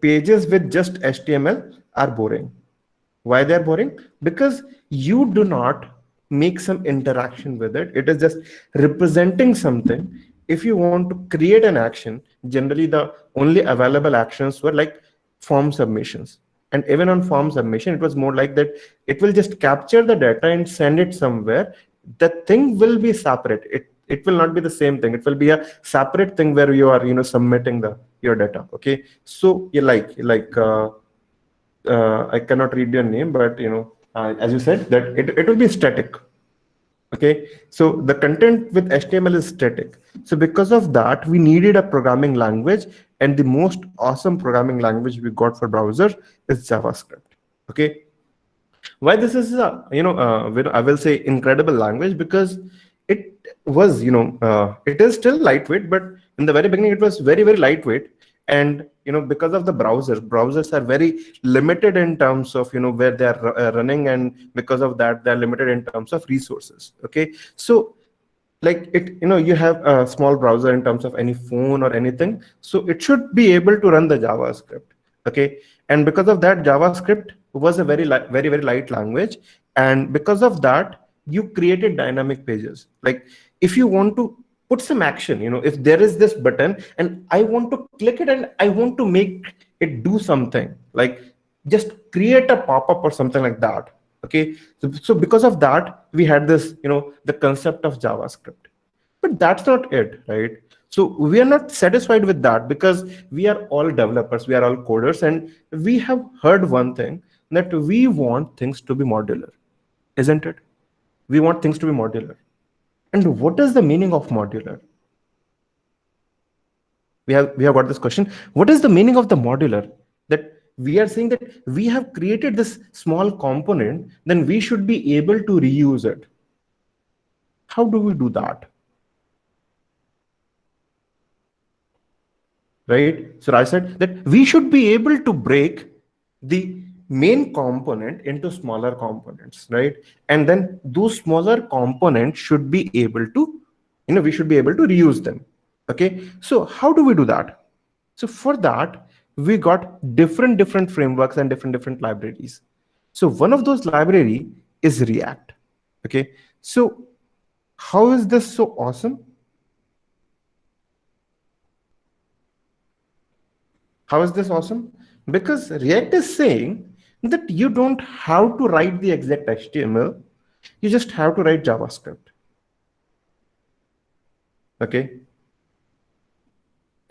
pages with just HTML are boring. Why they are boring? Because you do not make some interaction with it. It is just representing something. If you want to create an action, generally the only available actions were like form submissions. And even on form submission, it was more like that it will just capture the data and send it somewhere. The thing will be separate. It will not be the same thing. It will be a separate thing where you are submitting the your data. Okay, so you I cannot read your name, but as you said that it will be static. Okay, so the content with HTML is static. So because of that, we needed a programming language, and the most awesome programming language we got for browser is JavaScript. Okay, why this is a I will say incredible language? Because it was it is still lightweight, but in the very beginning it was very lightweight. And because of the browsers are very limited in terms of where they are running, and because of that they are limited in terms of resources. Okay, so like you have a small browser in terms of any phone or anything, so it should be able to run the JavaScript. Okay, and because of that, JavaScript was a very light language, and because of that you created dynamic pages. Like if you want to put some action, if there is this button and I want to click it and I want to make it do something, like just create a pop-up or something like that. Okay, so because of that we had this the concept of JavaScript. But that's not it, right? So we are not satisfied with that, because we are all developers, we are all coders, and we have heard one thing, that we want things to be modular, isn't it? We want things to be modular. And what is the meaning of modular? We have got this question. What is the meaning of the modular? That we are saying that we have created this small component, then we should be able to reuse it. How do we do that? Right? So I said that we should be able to break the main component into smaller components, right? And then those smaller components should be able to, we should be able to reuse them. Okay, so how do we do that? So for that, we got different frameworks and different libraries. So one of those library is React. Okay, so how is this so awesome? How is this awesome? Because React is saying that you don't have to write the exact HTML, you just have to write JavaScript. Okay,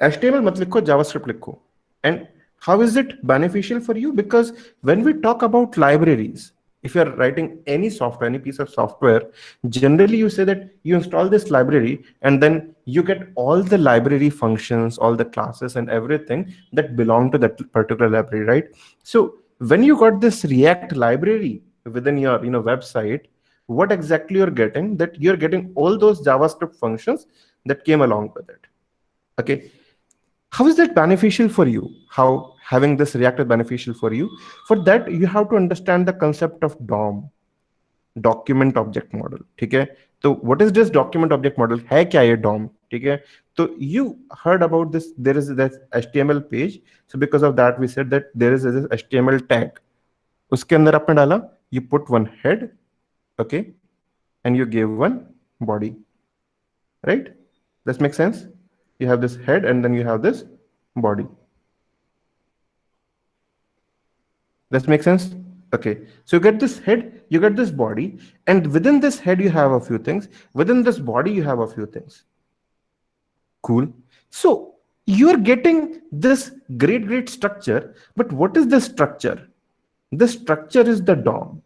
HTML mat likho, JavaScript likho. And how is it beneficial for you? Because when we talk about libraries, if you're writing any software, any piece of software, generally you say that you install this library and then you get all the library functions, all the classes and everything that belong to that particular library, right? So when you got this React library within your website, what exactly you're getting? That you're getting all those JavaScript functions that came along with it. Okay, how is that beneficial for you? How having this React is beneficial for you? For that, you have to understand the concept of DOM, document object model. Okay, so what is this document object model? है क्या ये DOM? Okay, so you heard about this. There is this HTML page. So because of that, we said that there is this HTML tag. उसके अंदर आपने डाला, you put one head, okay, and you gave one body, right? This makes sense. You have this head and then you have this body. Does make sense? Okay, so you get this head, you get this body, and within this head you have a few things. Within this body you have a few things. Cool. So you're getting this great structure, but what is this structure? This structure is the DOM.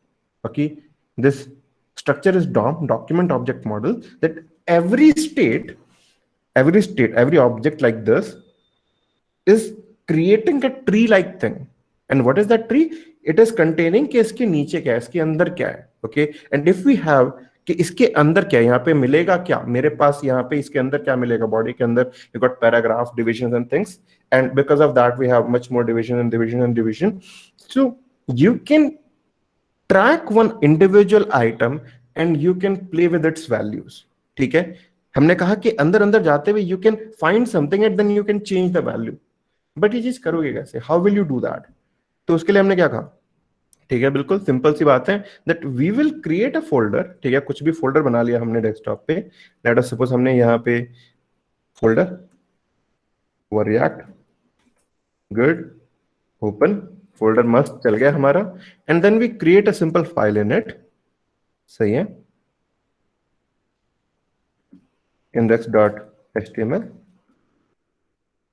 Okay, this structure is DOM, document object model, that every object like this is creating a tree like thing. And what is that tree? It is containing कि इसके नीचे क्या है, इसके अंदर क्या है. Okay, and if we have कि इसके अंदर क्या है, यहाँ पे मिलेगा क्या, मेरे पास यहाँ पे इसके अंदर क्या मिलेगा, बॉडी के अंदर you got paragraph, divisions and things, and because of that we have much more division. So you can track one individual item and you can play with its values. ठीक है, हमने कहा कि अंदर जाते हुए you can find something and then you can change the value. But ये चीज करोगे कैसे, how will you do that? तो उसके लिए हमने क्या कहा, ठीक है, बिल्कुल सिंपल सी बात है, that we will create a folder, ठीक है, कुछ भी फोल्डर बना लिया हमने डेस्कटॉप पे, लेट अस सपोज हमने यहाँ पे folder react good open, folder मस्त चल गया हमारा, and then we create a simple file in it, सही है, index.html,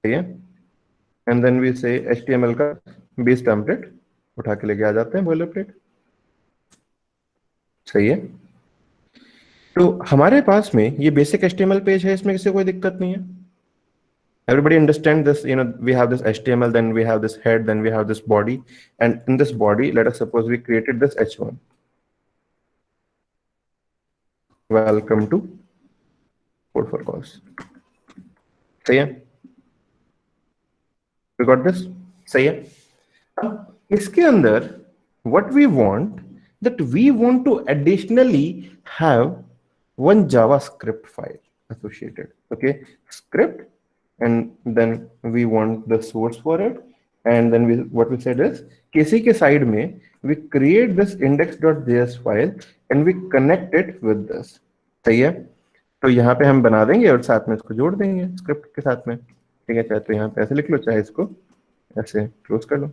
सही है, and then we say HTML का बेस टेम्पलेट उठा के लेके आ जाते हैं, बॉयलर प्लेट, सही है। तो हमारे पास में ये बेसिक HTML पेज है, इसमें किसी को कोई दिक्कत नहीं है। Everybody understand this, you know, we have this HTML, then we have this head, then we have this body, and in this body, let us suppose we created this H1. Welcome to Code for Cause. सही है, we got this, सही है। अब इसके अंदर what we want, that we want to additionally have one JavaScript file associated, okay, script, and then we want the source for it, and then we what we said is किसी के side में we create this index.js file and we connect it with this, सही है। तो यहाँ पे हम बना देंगे और साथ में इसको जोड़ देंगे स्क्रिप्ट के साथ में, ठीक है, चाहे तो यहाँ पे ऐसे लिख लो, चाहे इसको ऐसे क्लोज कर लो।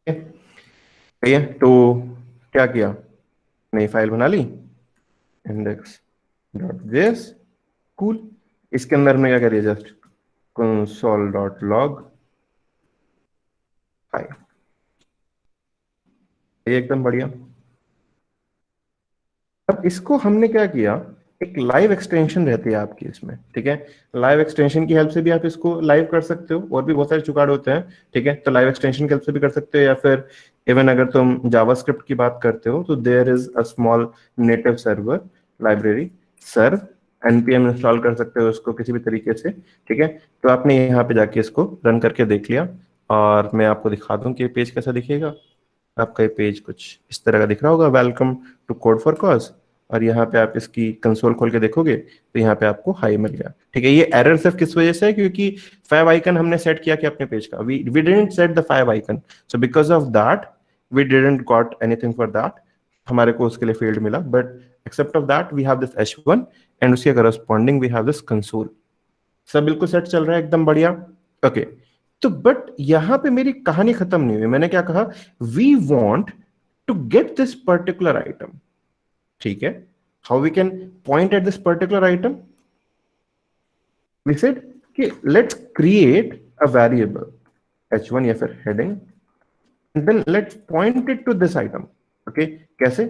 सही है, तो क्या किया, नई फाइल बना ली index.js, कूल। इसके अंदर में क्या करिए, जस्ट console.log फाइल, ये एकदम बढ़िया। अब इसको हमने क्या किया, एक लाइव एक्सटेंशन रहती है आपकी इसमें, ठीक है, लाइव एक्सटेंशन की हेल्प से भी आप इसको लाइव कर सकते हो, और भी बहुत सारे जुगाड़ होते हैं, ठीक है, तो लाइव एक्सटेंशन की हेल्प से भी कर सकते हो, या फिर इवन अगर तुम जावास्क्रिप्ट की बात करते हो तो there is a small native server library serve, npm install कर सकते हो उसको किसी भी तरीके से, ठीक है। तो आपने यहाँ पे जाके इसको रन करके देख लिया, और मैं आपको दिखा दूं कि ये पेज कैसा दिखेगा। आपका ये पेज कुछ इस तरह का दिख रहा होगा, welcome to code for cause, और यहाँ पे आप इसकी कंसोल खोल के देखोगे तो यहाँ पे आपको हाई मिल गया, ठीक है। ये एरर सिर्फ किस वजह से है, क्योंकि फाइव आइकन हमने सेट किया कि अपने पेज का, we didn't set the five icon, so because of that we didn't got anything for that, हमारे को उसके लिए फील्ड मिला, but except of that we have this H1 and उसके corresponding we have this console, सब बिल्कुल set चल रहा है, एकदम बढ़िया, ओके। तो बट यहां पे मेरी कहानी खत्म नहीं हुई, मैंने क्या कहा, we want to get this particular item, ठीक है, how we can point at this particular item, we said कि let's create a variable h1 या फिर heading, and then let's point it to this item, okay, कैसे,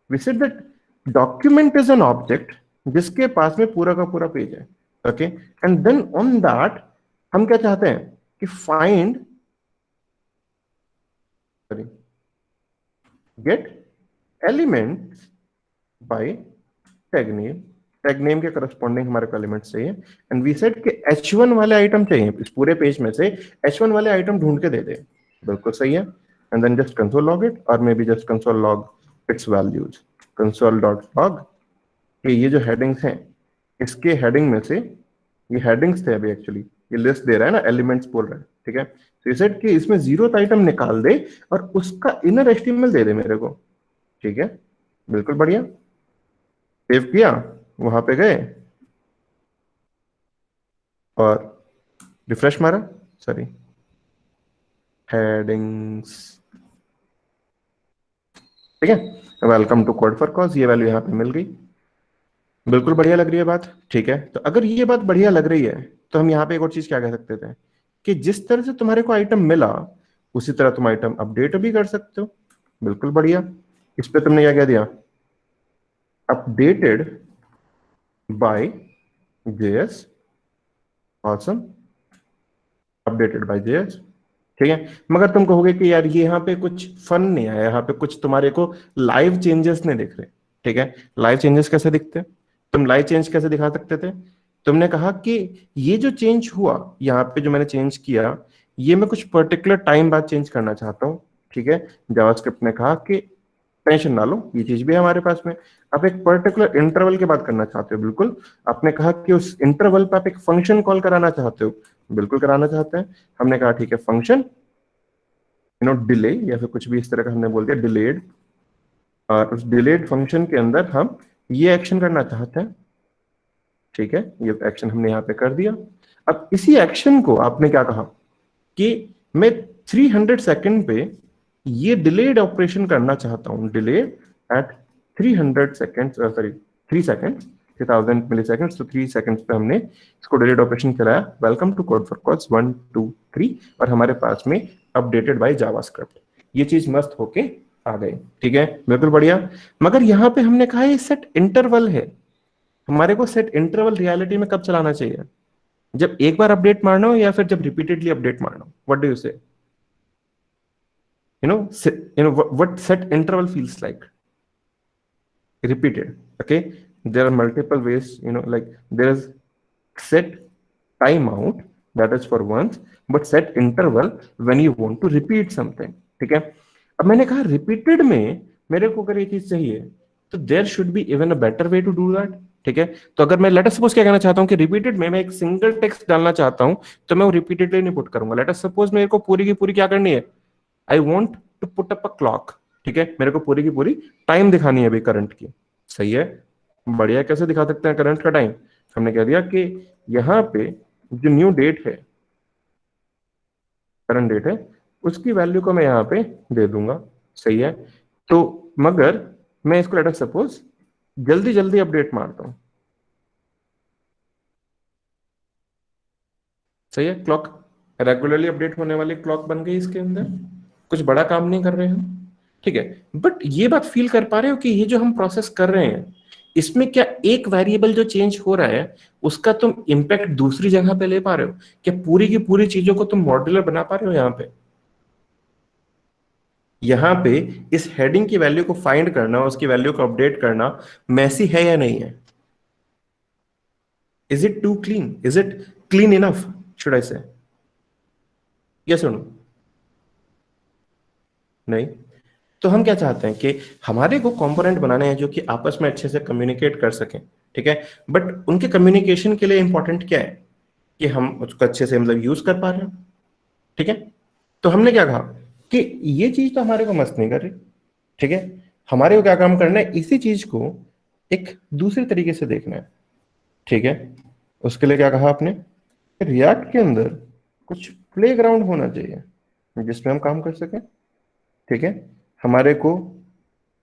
we said that document is an object जिसके पास में पूरा का पूरा पेज है, okay, and then on that हम क्या चाहते हैं कि find get elements bye tag name, tag name के करस्पॉन्डिंग हमारे को एलिमेंट्स चाहिए, एंड वी सेड कि H1 वाले आइटम चाहिए, इस पूरे पेज में से H1 वाले आइटम ढूंढ के दे दे, बिल्कुल सही है, and then just console log it, और maybe just console log its values, console dot log कि ये जो हेडिंग्स हैं, इसके हेडिंग में से, ये हेडिंग्स थे अभी एक्चुअली, ये लिस्ट दे रहा है ना, एलिमेंट्स बोल रहा है, ठीक है, तो ये सेट कि इसमें 0th आइटम निकाल दे और उसका इनर HTML दे दे मेरे को, ठीक है, बिल्कुल बढ़िया। सेव किया, वहां पे गए और रिफ्रेश मारा, सॉरी, हेडिंग्स, ठीक है, welcome to code for cause, ये वैल्यू यहाँ पे मिल गई, बिल्कुल बढ़िया लग रही है बात, ठीक है। तो अगर ये बात बढ़िया लग रही है तो हम यहाँ पे एक और चीज क्या कह सकते थे, कि जिस तरह से तुम्हारे को आइटम मिला उसी तरह तुम आइटम अपडेट भी कर सकते हो, बिल्कुल बढ़िया। इस पे तुमने क्या कह दिया, updated by JS, awesome, updated by JS, ठीक है। मगर तुम कहोगे कि यार ये यहाँ पे कुछ फन नहीं आया, यहाँ पे कुछ तुम्हारे को लाइव चेंजेस नहीं दिख रहे, ठीक है, लाइव चेंजेस कैसे दिखते, तुम लाइव चेंज कैसे दिखा सकते थे, तुमने कहा कि ये जो चेंज हुआ यहाँ पे, जो मैंने चेंज किया, ये मैं कुछ पर्टिकुलर टाइम बाद चेंज करना चाहता हूँ, ठीक है। जावास्क्रिप्ट ने कहा कि टेंशन ना लो, ये चीज भी है हमारे पास में। आप एक पर्टिकुलर इंटरवल की बात करना चाहते हो, बिल्कुल। आपने कहा कि उस इंटरवल पे आप एक फंक्शन कॉल कराना चाहते हो, बिल्कुल कराना चाहते हैं। हमने कहा ठीक है, फंक्शन डिले या फिर कुछ भी इस तरह का हमने बोल दिया डिलेड, और उस डिलेड फंक्शन के अंदर हम ये एक्शन करना चाहते हैं। ठीक है, ये एक्शन हमने यहाँ पे कर दिया। अब इसी एक्शन को आपने क्या कहा कि मैं 300 सेकंड पे ये डिलेड ऑपरेशन करना चाहता हूं, delayed at 300 second, sorry 3 second, 3000 millisecond, तो 3 सेकंड पे हमने इसको डिलेड ऑपरेशन कराया। Welcome to code for cause 1 2 3, और हमारे पास में अपडेटेड बाय जावास्क्रिप्ट, ये चीज मस्त होके आ गई। ठीक है, बिल्कुल बढ़िया। मगर यहाँ पे हमने कहा ये सेट इंटरवल है, हमारे को सेट इंटरवल रियलिटी में कब चलाना चाहिए? जब एक बार अपडेट मारना हो या फिर जब रिपीटेडली अपडेट मारना हो? व्हाट डू यू से? What set interval feels like? Repeated. Okay, there are multiple ways. Like there is set timeout, that is for once, but set interval when you want to repeat something. ठीक है, अब मैंने कहा repeated में मेरे को अगर ये चीज चाहिए तो there should be even a better way to do that. ठीक है, तो अगर मैं लेट अस सपोज क्या कहना चाहता हूँ कि रिपीटेड में मैं एक सिंगल टेक्स्ट डालना चाहता हूं, तो मैं वो रिपीटेडली नहीं पुट करूंगा। लेट अस सपोज मेरे को पूरी की पूरी क्या करनी है, I want to put up a clock. ठीक है, मेरे को पूरी की पूरी टाइम दिखानी है अभी करंट की। सही है, बढ़िया। कैसे दिखा सकते हैं करंट का टाइम? हमने कह दिया कि यहाँ पे जो न्यू डेट है, करंट डेट है, उसकी वैल्यू को मैं यहाँ पे दे दूंगा। सही है, तो मगर मैं इसको लेट सपोज जल्दी जल्दी अपडेट मारता हूँ। सही है, क्लॉक रेगुलरली अपडेट होने वाली क्लॉक बन गई इसके अंदर, कुछ बड़ा काम नहीं कर रहे हम। ठीक है, बट ये बात फील कर पा रहे हो कि ये जो हम प्रोसेस कर रहे हैं, इसमें क्या एक वेरिएबल जो चेंज हो रहा है उसका तुम इम्पैक्ट दूसरी जगह पे ले पा रहे हो? क्या पूरी की पूरी चीजों को तुम मॉड्यूलर बना पा रहे हो? यहाँ पे इस हेडिंग की वैल्यू को फाइंड करना, उसकी वैल्यू को अपडेट करना मैसी है या नहीं है? Is it too clean? Is it clean enough, should I say? Yes और नो? नहीं। तो हम क्या चाहते हैं कि हमारे को कंपोनेंट बनाने हैं जो कि आपस में अच्छे से कम्युनिकेट कर सकें। ठीक है, बट उनके कम्युनिकेशन के लिए इंपॉर्टेंट क्या है कि हम उसको अच्छे से मतलब यूज कर पा रहे हैं। ठीक है, तो हमने क्या कहा कि ये चीज तो हमारे को मस्त नहीं कर रही। ठीक है, हमारे को क्या काम करना है, इसी चीज को एक दूसरे तरीके से देखना है। ठीक है, उसके लिए क्या कहा आपने, रिएक्ट के अंदर कुछ प्लेग्राउंड होना चाहिए जिसमें हम काम कर सकें। ठीक है, हमारे को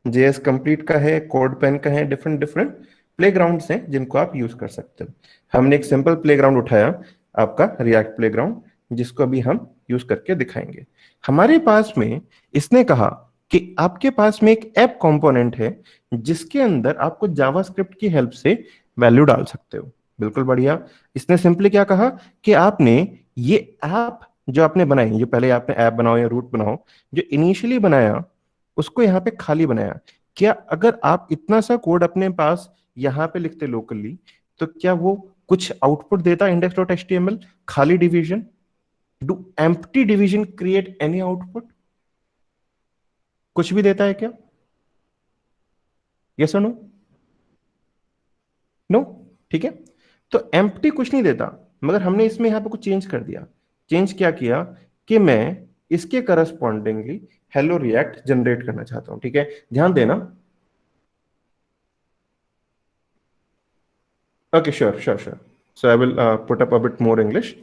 जेएस कंप्लीट का है, कोड पेन का है, डिफरेंट डिफरेंट प्लेग्राउंड्स हैं जिनको आप यूज कर सकते हो। हमने एक सिंपल प्लेग्राउंड उठाया, आपका रिएक्ट प्लेग्राउंड, जिसको अभी हम यूज करके दिखाएंगे। हमारे पास में इसने कहा कि आपके पास में एक ऐप कंपोनेंट है जिसके अंदर आपको जावास्क्रिप्ट की हेल्प से वैल्यू डाल सकते हो। बिल्कुल बढ़िया। इसने सिंपली क्या कहा कि आपने ये ऐप जो आपने बनाई, जो पहले आपने ऐप बनाओ या रूट बनाओ, जो इनिशियली बनाया उसको यहाँ पे खाली बनाया। क्या अगर आप इतना सा कोड अपने पास यहाँ पे लिखते लोकली, तो क्या वो कुछ आउटपुट देता index dot H T M L? खाली division? Do empty division create any output? कुछ भी देता है क्या? यस और नो? नो। ठीक है, तो एम्प्टी कुछ नहीं देता, मगर हमने इसमें यहाँ पे कुछ चेंज कर दिया। चेंज क्या किया कि मैं इसके करस्पॉन्डिंगली हेलो रिएक्ट जनरेट करना चाहता हूं। ठीक है, ध्यान देना। Okay, sure, sure, sure. So I will put up a bit more English.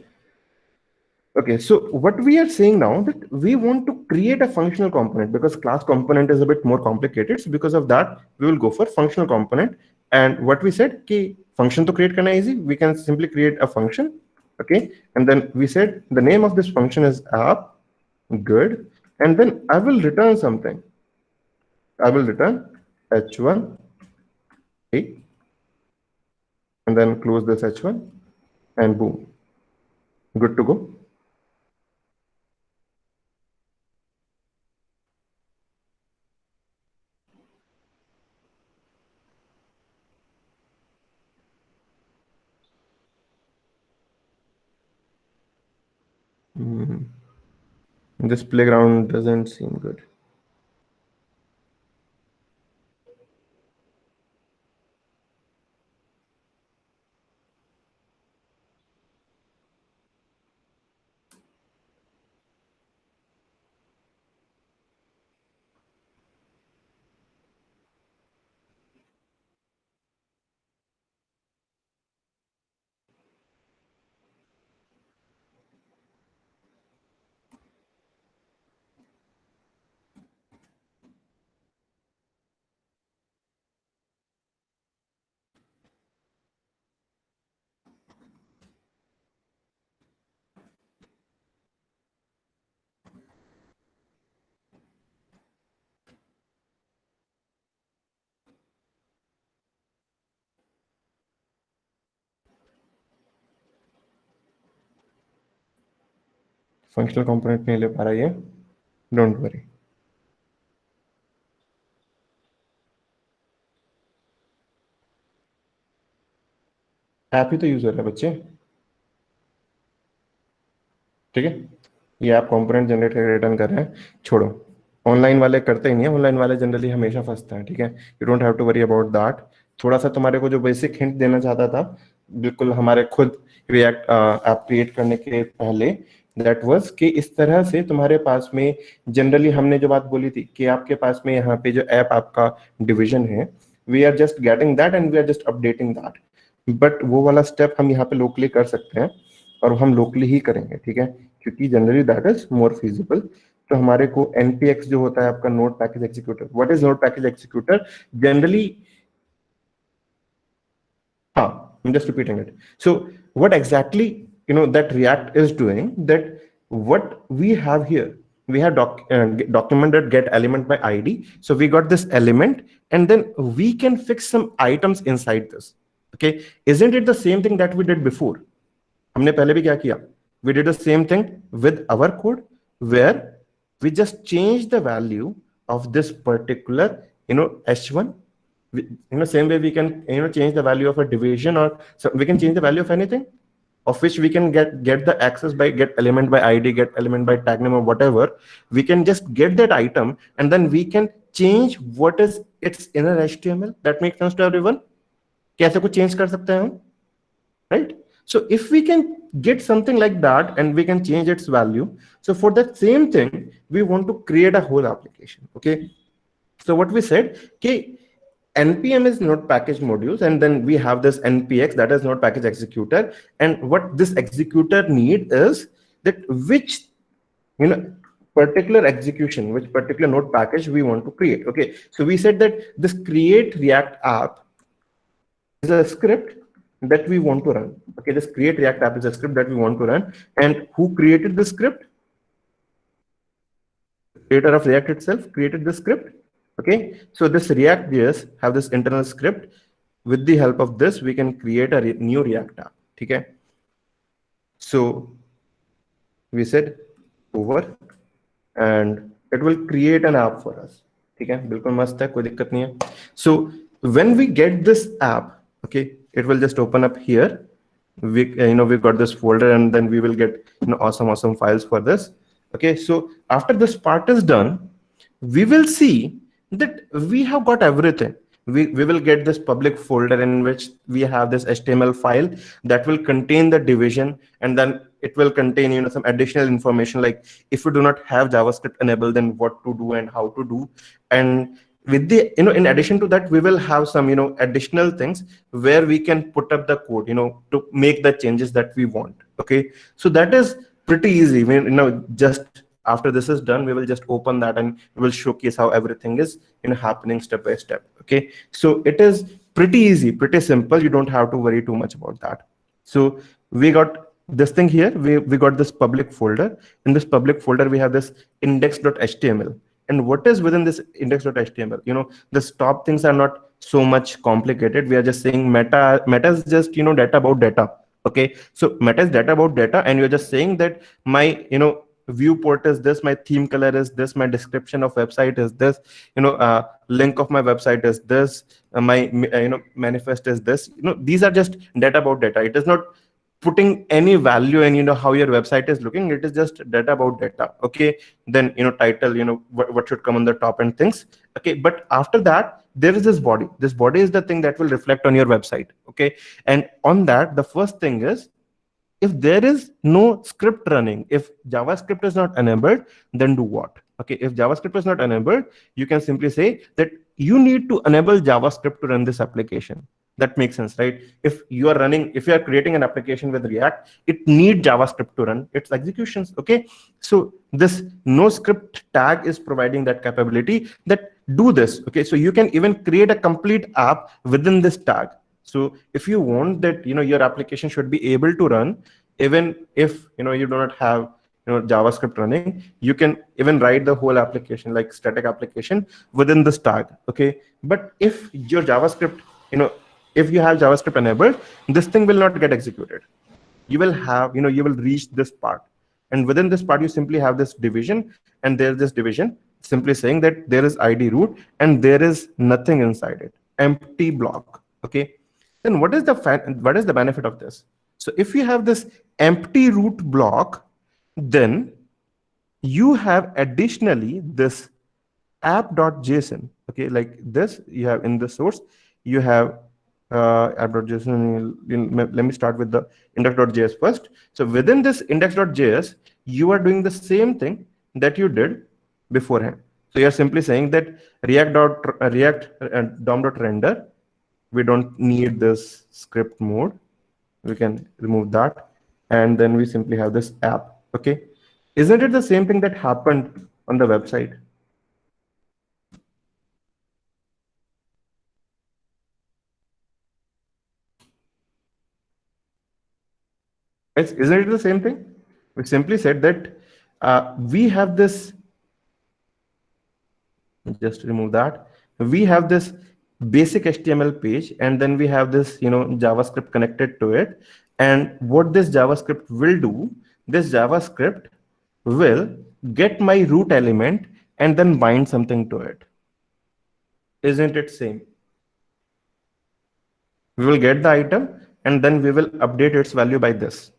Okay, so what we are saying now that we want to create a functional component because class component is a bit more complicated. So because of that, we will go for functional component. And what we said, कि function to create करना easy, we can simply create a function. Okay, and then we said the name of this function is app, good, and then I will return something. I will return h1, okay, and then close this h1, and boom, good to go. Hmm. This playground doesn't seem good. Functional component नहीं ले पा रहा ये, don't worry. App ही तो use हो रहा है बच्चे, ठीक है। ये आप कंपोनेंट जनरेट करके रिटर्न कर रहे हैं, छोड़ो। ऑनलाइन वाले करते ही नहीं है, ऑनलाइन वाले जनरली हमेशा फंसते हैं, ठीक है। You don't have to worry about that. थोड़ा सा तुम्हारे को जो बेसिक हिंट देना चाहता था, बिल्कुल हमारे खुद रिएक्ट ऐप क्रिएट करने के पहले, दैट वाज कि इस तरह से तुम्हारे पास में जनरली हमने जो बात बोली थी कि आपके पास में यहाँ पे जो ऐप आपका डिवीजन है, we are just getting that and we are just updating that, but वो वाला स्टेप हम यहाँ पे लोकली कर सकते हैं, और हम लोकली ही करेंगे, ठीक है, क्योंकि generally that is more feasible. तो हमारे को npx जो होता है आपका node package executor, what is node package executor generally, हाँ, I'm just repeating it. So what exactly that React is doing, that what we have here, we have documented get element by ID. So we got this element, and then we can fix some items inside this. Okay, isn't it the same thing that we did before? हमने पहले भी क्या किया? We did the same thing with our code, where we just changed the value of this particular h1. Same way we can change the value of a division, or so we can change the value of anything of which we can get the access by get element by id, get element by tag name, or whatever. We can just get that item, and then we can change what is its inner html. That makes sense to everyone? कैसे कुछ change कर सकते हैं हम, right? So if we can get something like that and we can change its value, so for that same thing we want to create a whole application. Okay, so what we said, okay, npm is node package modules, and then we have this npx, that is node package executor. And what this executor need is that which particular execution, which particular node package we want to create. Okay, so we said that this create react app is a script that we want to run. Okay, this create react app is a script that we want to run. And who created the script? Creator of React itself created the script. Okay, so this React.js have this internal script. With the help of this, we can create a new React app. Okay, so we said over, and it will create an app for us. Okay, बिल्कुल मस्त है, कोई दिक्कत नहीं है. So when we get this app, okay, it will just open up here. We got this folder, and then we will get awesome files for this. Okay, so after this part is done, we will see that we have got everything. We will get this public folder in which we have this HTML file that will contain the division, and then it will contain some additional information, like if you do not have JavaScript enabled, then what to do and how to do. And with the in addition to that, we will have some additional things where we can put up the code to make the changes that we want. Okay, so that is pretty easy. Just after this is done, we will just open that and we will showcase how everything is happening step by step. Okay, so it is pretty easy, pretty simple. You don't have to worry too much about that. So we got this thing here. We got this public folder. In this public folder, we have this index.html. And what is within this index.html? The top things are not so much complicated. We are just saying meta is just data about data. Okay, so meta is data about data, and you're just saying that my viewport is this, my theme color is this, my description of website is this, link of my website is this, my manifest is this. These are just data about data. It is not putting any value in how your website is looking. It is just data about data. Okay, then title, what should come on the top and things. Okay, but after that there is this body. This body is the thing that will reflect on your website. Okay, and on that, the first thing is, if there is no script running, if JavaScript is not enabled, then do what? Okay, if JavaScript is not enabled, you can simply say that you need to enable JavaScript to run this application. That makes sense, right? If you are creating an application with React, it needs JavaScript to run its executions. Okay, so this no script tag is providing that capability that do this. Okay, so you can even create a complete app within this tag. So if you want that your application should be able to run even if you do not have JavaScript running, you can even write the whole application like static application within this tag. Okay, but if your JavaScript if you have JavaScript enabled, this thing will not get executed. You will have you will reach this part, And within this part, you simply have this division, and there's this division simply saying that there is id root and there is nothing inside it, empty block. Okay. Then what is the benefit of this? So if you have this empty root block, then you have additionally this app.json. Okay, like this, you have in the source, you have app.json. Let me start with the index.js first. So within this index.js, you are doing the same thing that you did beforehand. So you are simply saying that react dom.render, we don't need this script mode, we can remove that, and then we simply have this app. Okay, isn't it the same thing that happened on the website? Isn't it the same thing? We simply said that we have this, just remove that. We have this basic HTML page, and then we have this, JavaScript connected to it. And what this JavaScript will do, this JavaScript will get my root element and then bind something to it. Isn't it same? We will get the item and then we will update its value by this.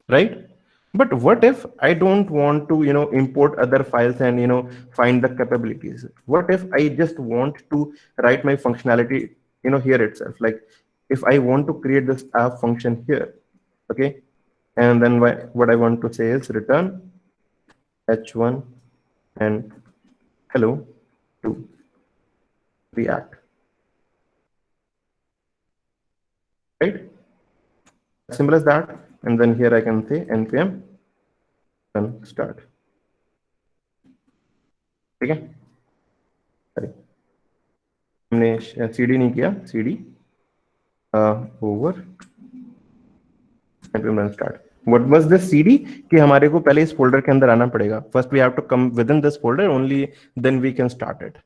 Right? But what if I don't want to, import other files and, find the capabilities? What if I just want to write my functionality, here itself? Like if I want to create this app function here, okay? And then what I want to say is return h1 and hello to React, right? As simple as that. And then here I can say npm run start. ठीक है, sorry, हमने cd नहीं किया, cd over npm run start. What was this cd? कि हमारे को पहले इस फोल्डर के अंदर आना पड़ेगा. First we have to come within this folder, only then we can start it.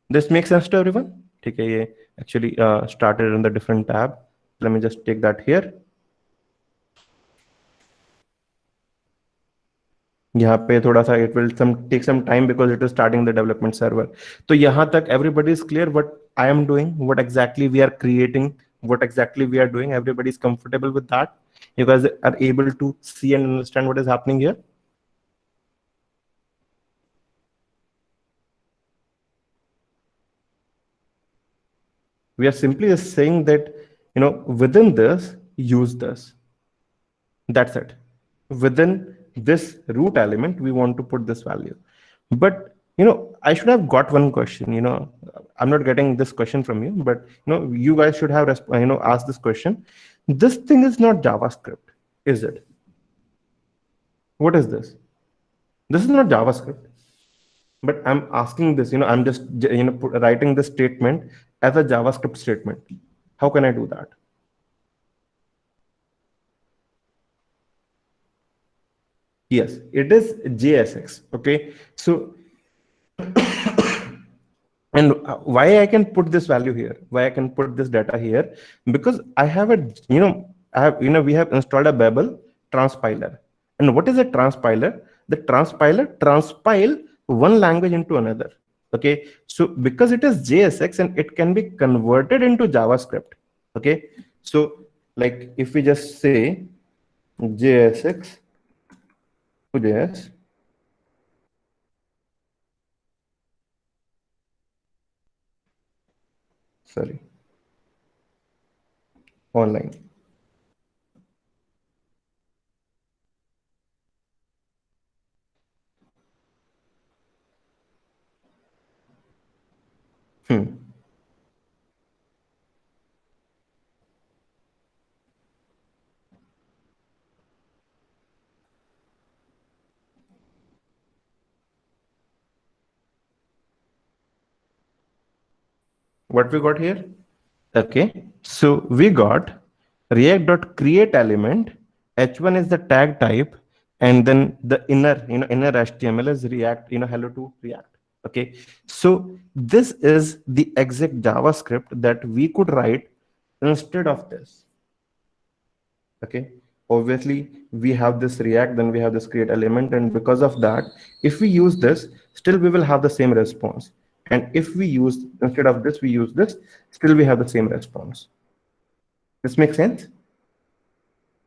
This makes sense to everyone? ठीक है, ये actually started in the different tab. Let me just take that here. यहाँ पे थोड़ा सा it will take some time because it is starting the development server. तो यहाँ तक everybody is clear what I am doing, what exactly we are creating, what exactly we are doing. Everybody is comfortable with that. You guys are able to see and understand what is happening here. We are simply saying that, within this, use this. That's it. Within this root element, we want to put this value. But, I should have got one question, I'm not getting this question from you, but, you guys should have, asked this question. This thing is not JavaScript, is it? What is this? This is not JavaScript. But I'm asking this, I'm just, writing this statement as a JavaScript statement. How can I do that? Yes, it is JSX. Okay. So, and why I can put this value here, why I can put this data here, because I have a, we have installed a Babel transpiler. And what is a transpiler? The transpiler transpile one language into another. Okay, so because it is JSX and it can be converted into JavaScript. Okay, so like if we just say JSX to JS, sorry, online. What we got here? Okay, so we got react.create element, h1 is the tag type, and then the inner, inner HTML is React, hello to React. Okay, so this is the exact JavaScript that we could write instead of this. Okay, obviously we have this React, then we have this create element, and because of that, if we use this, still we will have the same response. And if we use, instead of this, we use this, still we have the same response. This makes sense,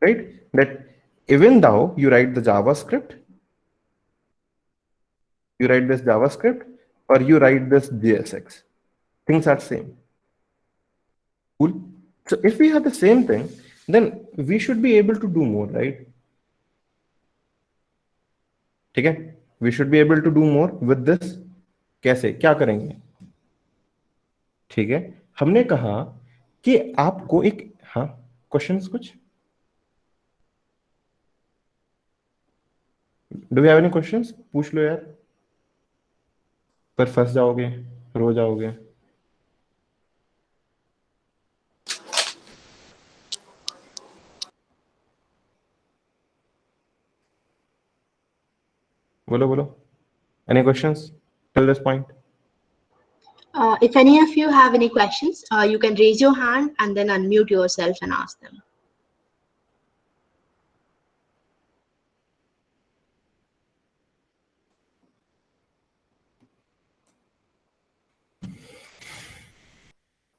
right? That even though you write the JavaScript, you write this JavaScript, or you write this JSX, things are same. Cool. So if we have the same thing, then we should be able to do more, right? ठीक है, we should be able to do more with this. कैसे, क्या करेंगे? ठीक है, हमने कहा कि आपको एक, हाँ, क्वेश्चंस कुछ, do you have any questions? पूछ लो यार, पर फंस जाओगे, रो जाओगे. बोलो बोलो, any questions till this point? If any of you have any questions, you can raise your hand and then unmute yourself and ask them.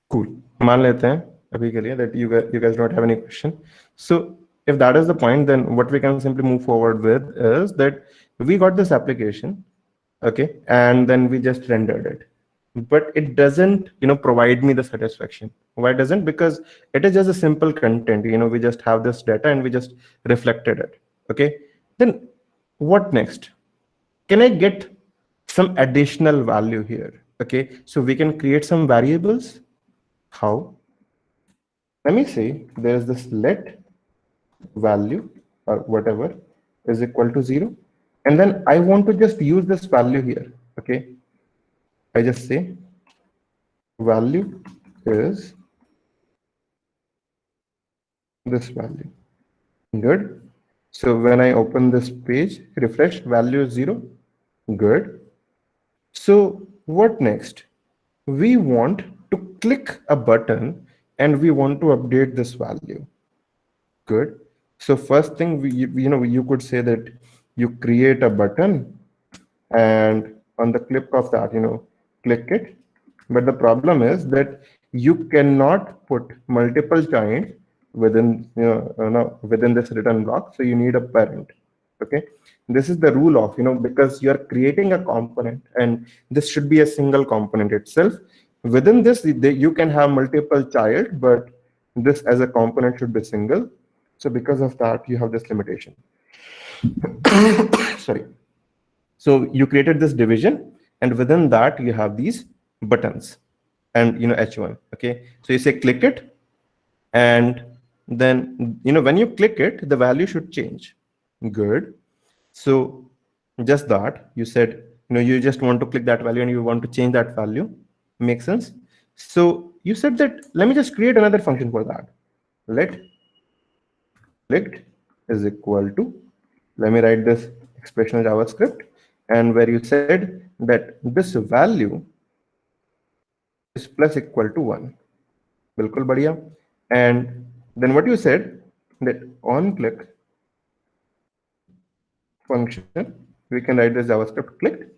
Cool. मान लेते हैं अभी के लिए that you guys don't have any question. So if that is the point, then what we can simply move forward with is that we got this application, okay, and then we just rendered it, but it doesn't, provide me the satisfaction. Why doesn't? Because it is just a simple content. We just have this data and we just reflected it. Okay, then what next? Can I get some additional value here? Okay, so we can create some variables. How? Let me say there's this let value or whatever is equal to 0, and then I want to just use this value here. Okay, I just say value is this value. Good. So when I open this page, refresh, value is 0. Good. So what next? We want to click a button and we want to update this value. Good. So first thing, you could say that you create a button and on the click of that, click it. But the problem is that you cannot put multiple giants within, within this return block. So you need a parent. Okay. This is the rule of, because you're creating a component and this should be a single component itself. Within this, you can have multiple child, but this as a component should be single. So because of that, you have this limitation. Sorry. So you created this division, and within that you have these buttons and h1. Okay, so you say click it, and then when you click it, the value should change. Good. So just that you said, you just want to click that value and you want to change that value. Makes sense? So you said that let me just create another function for that. Let clicked is equal to, let me write this expression JavaScript, and where you said that this value is plus equal to 1. Bilkul badhiya. And then what you said, that on click function, we can write this JavaScript clicked.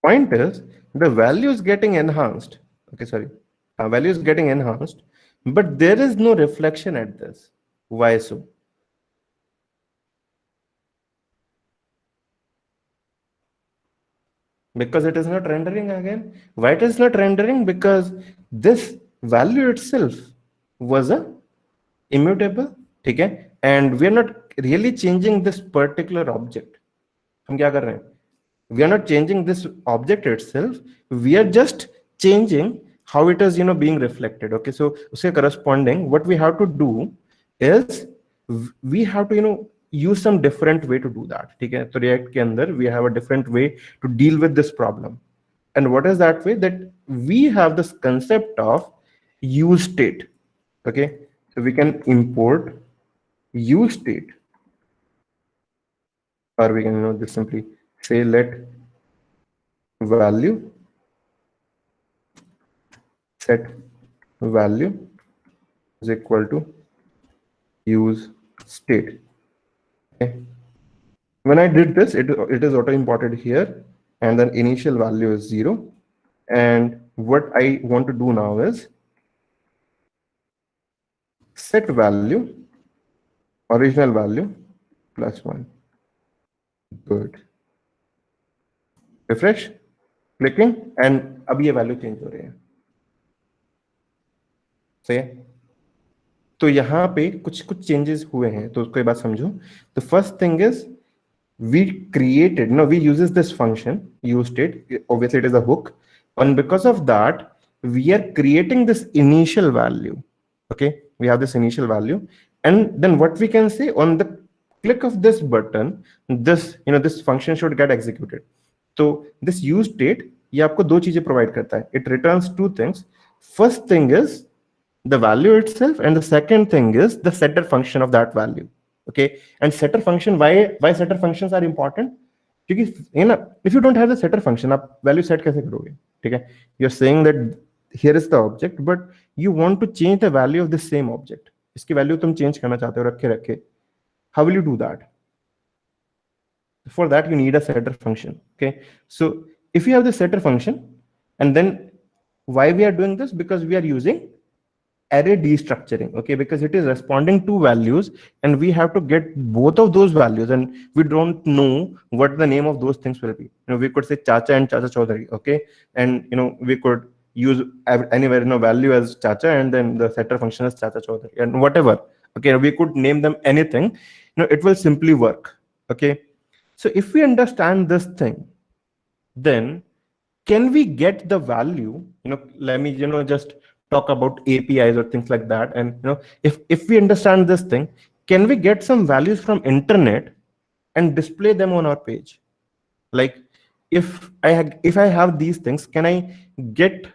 Point is the value is getting enhanced. Okay, sorry. Value is getting enhanced, but there is no reflection at this. Why so? Because it is not rendering again. Why it is not rendering? Because this value itself was a immutable, okay? And we are not really changing this particular object. हम क्या कर रहे हैं? We are not changing this object itself. We are just changing how it is, being reflected. Okay, so uske corresponding, what we have to do is we have to, use some different way to do that. Okay, so React ke andar we have a different way to deal with this problem. And what is that way? That we have this concept of use state. Okay, so we can import use state, or we can, just simply say let value set value is equal to use state. Okay. When I did this, it is auto imported here, and then initial value is 0. And what I want to do now is set value, original value plus 1. Good. Refresh, clicking, and अब ये value change हो रही है. सही है? तो यहाँ पे कुछ कुछ चेंजेस हुए हैं, तो उसको एक बात समझो. The first thing is we created, no, we uses this function useState. Obviously it is a hook, and because of that we are creating this initial value. Okay, we have this initial value, and then what we can say, on the click of this button, this, this function should get executed. So this useState ये आपको दो चीजें provide करता है. It returns two things. First thing is the value itself, and the second thing is the setter function of that value. Okay, and setter function, why setter functions are important? क्योंकि if you don't have the setter function, आप value set कैसे करोगे? ठीक है, you're saying that here is the object, but you want to change the value of the same object. इसकी value तुम change करना चाहते हो रखे रखे. How will you do that? For that you need a setter function. Okay, so if you have the setter function, and then why we are doing this? Because we are using array destructuring. Okay, because it is responding to values, and we have to get both of those values, and we don't know what the name of those things will be. We could say Chacha and Chacha Chaudhary. Okay, and we could use anywhere value as Chacha, and then the setter function as Chacha Chaudhary, and whatever. Okay, we could name them anything. It will simply work. Okay, so if we understand this thing, then can we get the value? Let me just talk about APIs or things like that. And if we understand this thing, can we get some values from internet and display them on our page? Like if I have these things, can I get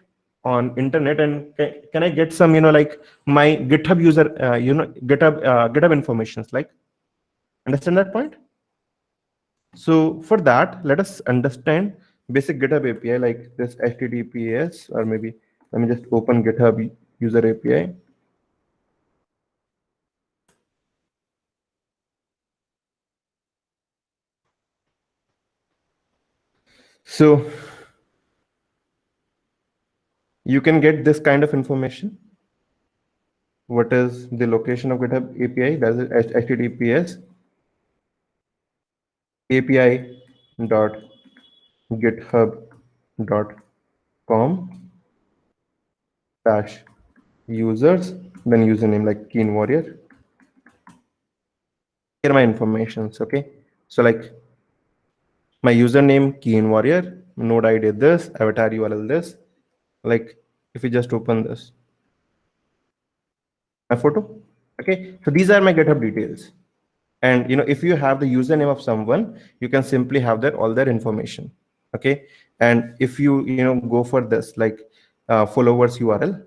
on internet, and can I get some like my GitHub user GitHub informations? Like, understand that point? So for that, let us understand basic GitHub API, like this HTTPS, or maybe let me just open GitHub user API. So you can get this kind of information. What is the location of GitHub API? That is HTTPS api.github.com/users, then username like Keen Warrior. Here are my informations. Okay, so like my username Keen Warrior, node ID this, avatar URL this. Like if you just open this, my photo. Okay, so these are my GitHub details. And if you have the username of someone, you can simply have all their information. Okay, and if you go for this, like followers URL.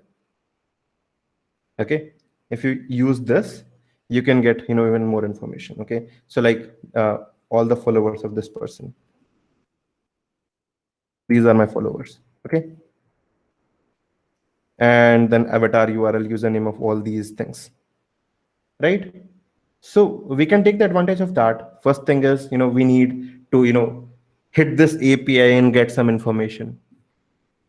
Okay, if you use this, you can get even more information. Okay, so like all the followers of this person, these are my followers. Okay, and then avatar URL, username of all these things, right? So we can take the advantage of that. First thing is, we need to hit this API and get some information.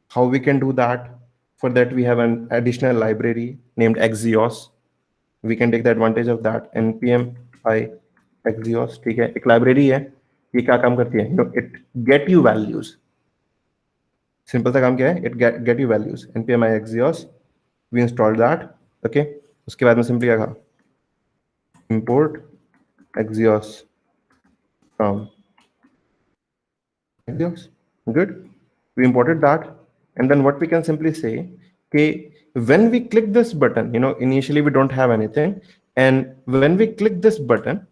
How we can do that? For that, we have an additional library named Axios. We can take the advantage of that. npm I Axios, ठीक है, एक library है. ये क्या काम करती है? It get you values. Simple सा काम क्या है? It get you values. npm I Axios. We installed that. Okay. उसके बाद में simply क्या कहा? Import Axios from Axios. Good. We imported that, and then what we can simply say, okay, when we click this button, initially we don't have anything, and when we click this button,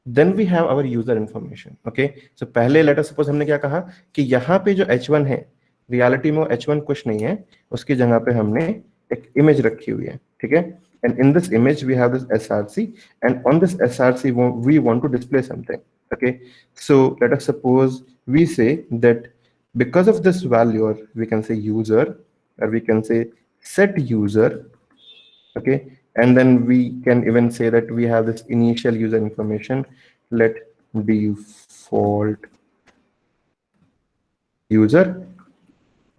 then we have our user information. Okay, so पहले let us suppose हमने क्या कहा कि यहाँ पे जो h1 है, reality में वो h1 कुछ नहीं है, उसकी जगह पे हमने एक इमेज रखी हुई है. ठीक है, and in this image we have this src, and on this src we want to display something. Okay, so let us suppose we say that because of this value, or we can say user, or we can say set user. Okay, and then we can even say that we have this initial user information. Let default user.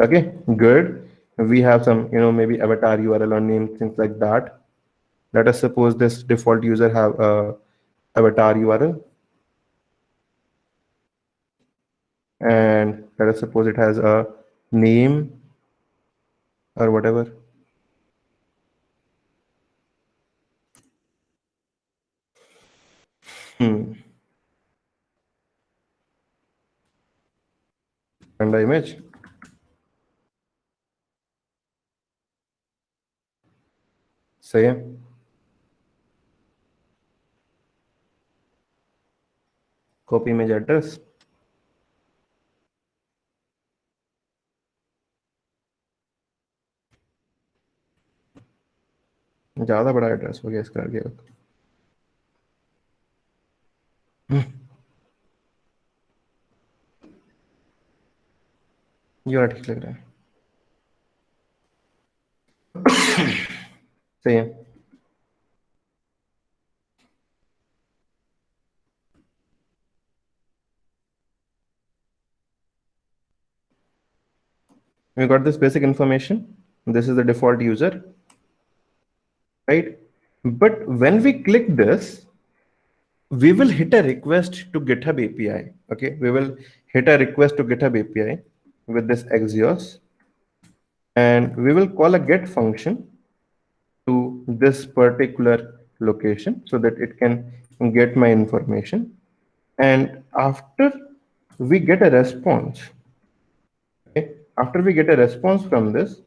Okay, good. We have some, maybe avatar URL or name, things like that. Let us suppose this default user have a avatar URL, and let us suppose it has a name or whatever. And the image. Same. Copy image address. ज़्यादा बड़ा address हो गया इसका आगे। ये वाला ठीक लग रहा है। सही है। We got this basic information. This is the default user, right? But when we click this, we will hit a request to GitHub API. Okay, we will hit a request to GitHub API with this Axios, and we will call a get function to this particular location so that it can get my information. And after we get a response, okay, after we get a response from this,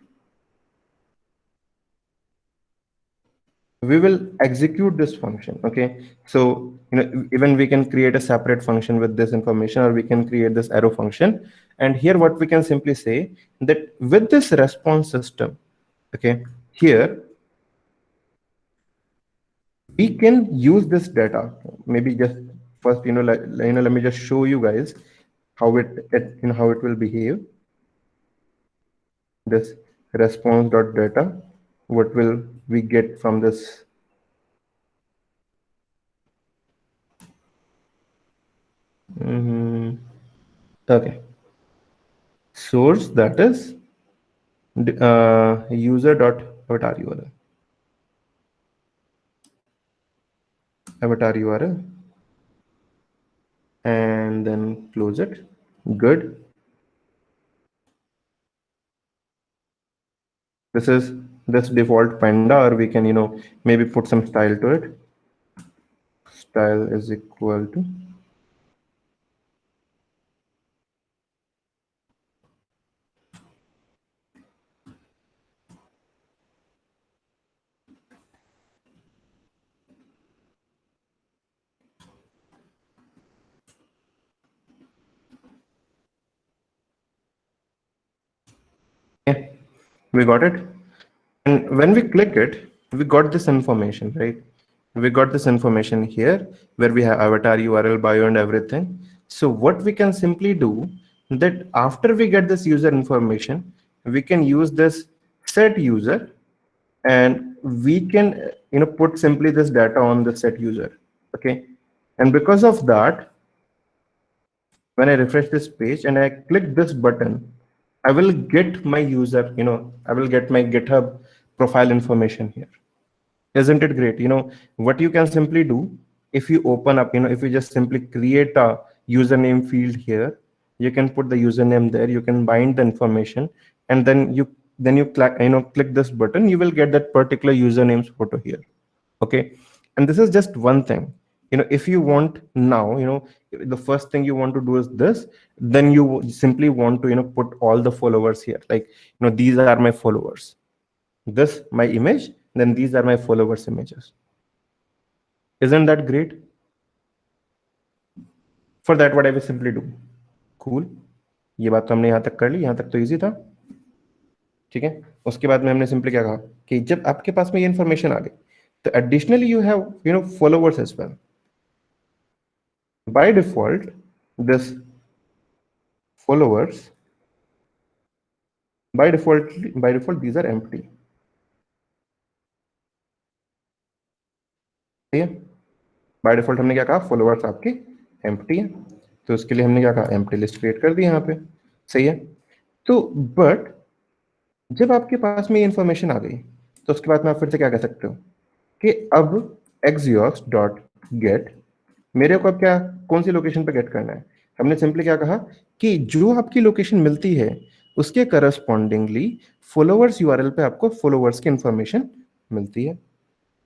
we will execute this function. Okay, so even we can create a separate function with this information, or we can create this arrow function. And here what we can simply say that with this response system, okay, here we can use this data. Maybe just first, let me just show you guys how how it will behave. This response.data, what will we get from this? Okay, source, that is user.avatar URL, avatar URL, and then close it. Good. This is this default panda, or we can maybe put some style to it. Style is equal to okay. We got it. And when we click it, we got this information, right? We got this information here where we have avatar URL, bio, and everything. So what we can simply do, that after we get this user information, we can use this set user, and we can put simply this data on the set user. Okay, and because of that, when I refresh this page and I click this button, I will get my user, I will get my GitHub profile information here. Isn't it great? What you can simply do, if you open up, if you just simply create a username field here, you can put the username there, you can bind the information, and then you click this button, you will get that particular username's photo here. Okay, and this is just one thing. If you want now, the first thing you want to do is this, then you simply want to put all the followers here, like these are my followers, this my image, then these are my followers images. Isn't that great? For that, what I will simply do, cool, ये बात तो हमने यहाँ तक कर ली, यहाँ तक तो इजी था, ठीक है। उसके बाद में हमने सिंपली क्या कहा कि जब आपके पास में ये इन्फॉर्मेशन आ गई, तो additionally you have followers as well. By default, this followers, by default these are empty. है। बाय डिफॉल्ट हमने क्या कहा, फॉलोअर्स आपके एम्प्टी है, तो उसके लिए हमने क्या कहा, एम्प्टी लिस्ट क्रिएट कर दी यहाँ पे। सही है। तो बट जब आपके पास में ये इंफॉर्मेशन आ गई, तो उसके बाद में आप फिर से क्या कह सकते हो कि अब exeos डॉट गेट मेरे को अब क्या, कौन सी लोकेशन पे गेट करना है। हमने सिंपली क्या कहा कि जो आपकी लोकेशन मिलती है उसके करस्पॉन्डिंगली फॉलोअर्स यूआरएल पे आपको फॉलोअर्स की इंफॉर्मेशन मिलती है।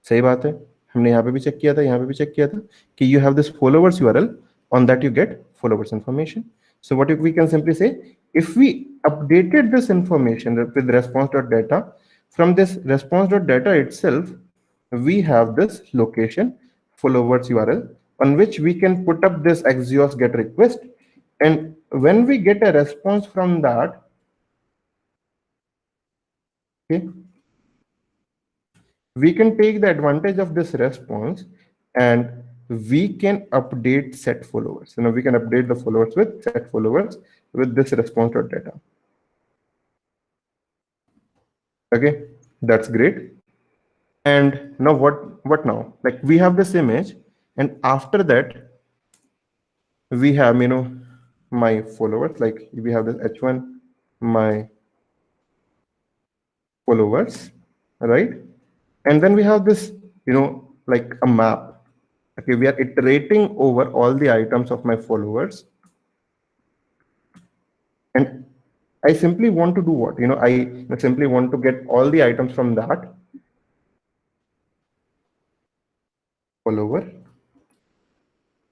सही बात है। हमने यहाँ पे भी चेक किया था, यहाँ पे भी चेक किया था कि you have this followers URL, on that you get followers information. So what we can simply say, if we updated this information with response.data, from this response.data itself we have this location followers URL on which we can put up this Axios get request, and when we get a response from that, okay, we can take the advantage of this response and we can update set followers. We can update the followers with set followers with this response.data. Okay, that's great. And now what now? Like we have this image, and after that we have my followers. Like we have this h1 my followers, right? And then we have this like a map. Okay, we are iterating over all the items of my followers, and I simply want to do what? I simply want to get all the items from that follower.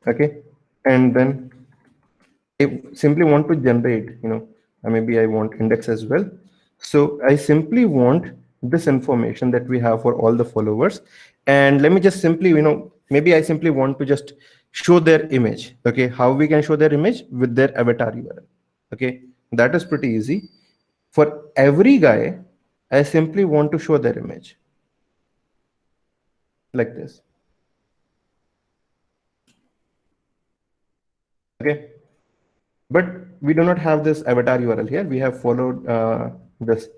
Okay, and then I simply want to generate, maybe I want index as well. So I simply want this information that we have for all the followers. And let me just simply, maybe I simply want to just show their image. Okay, how we can show their image with their avatar URL. Okay, that is pretty easy. For every guy, I simply want to show their image like this. Okay, but we do not have this avatar URL here. We have followed this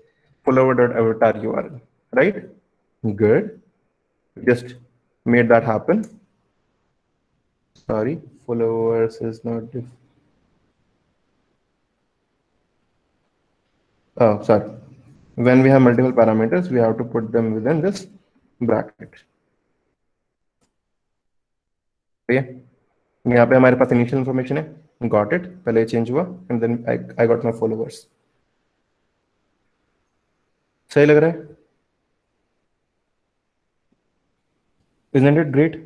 follower.avatar URL, right? Good. Just made that happen. Sorry, followers is not. Oh, sorry. When we have multiple parameters, we have to put them within this bracket. ठीक है, यहाँ पे हमारे पास initial information है, got it, पहले change हुआ and then I got my followers. सही लग रहा है? Isn't it great?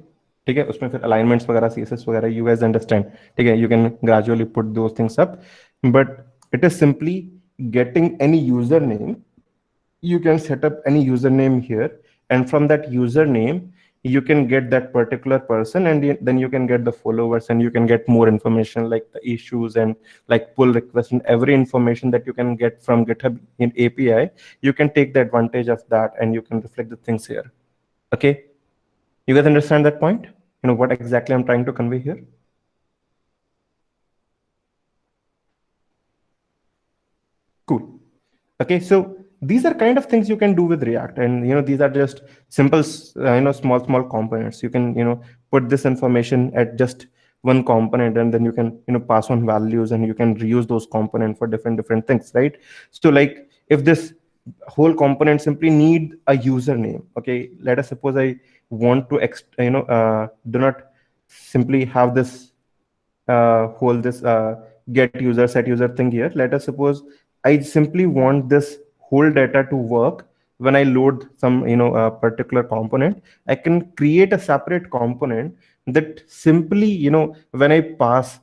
ठीक है, उसमें फिर अलाइनमेंट्स वगैरह सीएसएस वगैरह यू गाइस अंडरस्टैंड। ठीक है, you can gradually put those things up, but it is simply getting any user name. You can set up any username here, and from that username you can get that particular person, and then you can get the followers, and you can get more information like the issues and like pull requests and every information that you can get from GitHub in API. You can take the advantage of that and you can reflect the things here. Okay, you guys understand that point? What exactly I'm trying to convey here? Cool. Okay, so these are kind of things you can do with React, and these are just simple small components. You can put this information at just one component, and then you can pass on values, and you can reuse those components for different things, right? So like if this whole component simply need a username, okay, let us suppose I want to do not simply have this whole this get user set user thing here. Let us suppose I simply want this whole data to work when I load some particular component. I can create a separate component that simply when I pass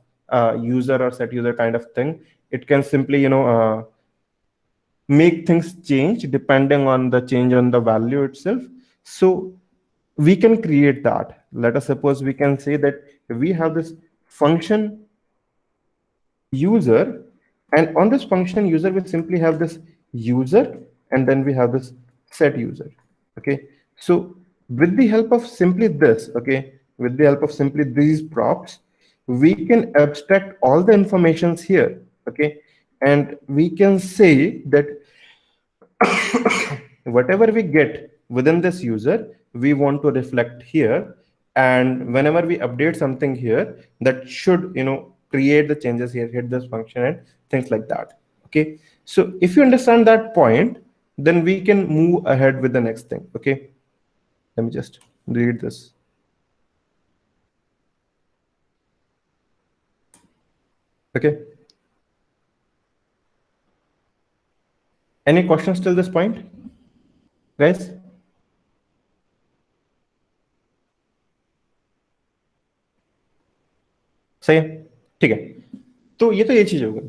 user or set user kind of thing, it can simply make things change depending on the change on the value itself. So we can create that. Let us suppose we can say that we have this function user, and on this function user we simply have this user, and then we have this set user. Okay, so with the help of simply this, okay, with the help of simply these props, we can abstract all the informations here. Okay, and we can say that whatever we get within this user we want to reflect here, and whenever we update something here, that should, create the changes here, hit this function and things like that. Okay, so if you understand that point, then we can move ahead with the next thing. Okay, let me just read this. Okay, any questions till this point, guys? सही है, ठीक है, तो ये चीज हो गई,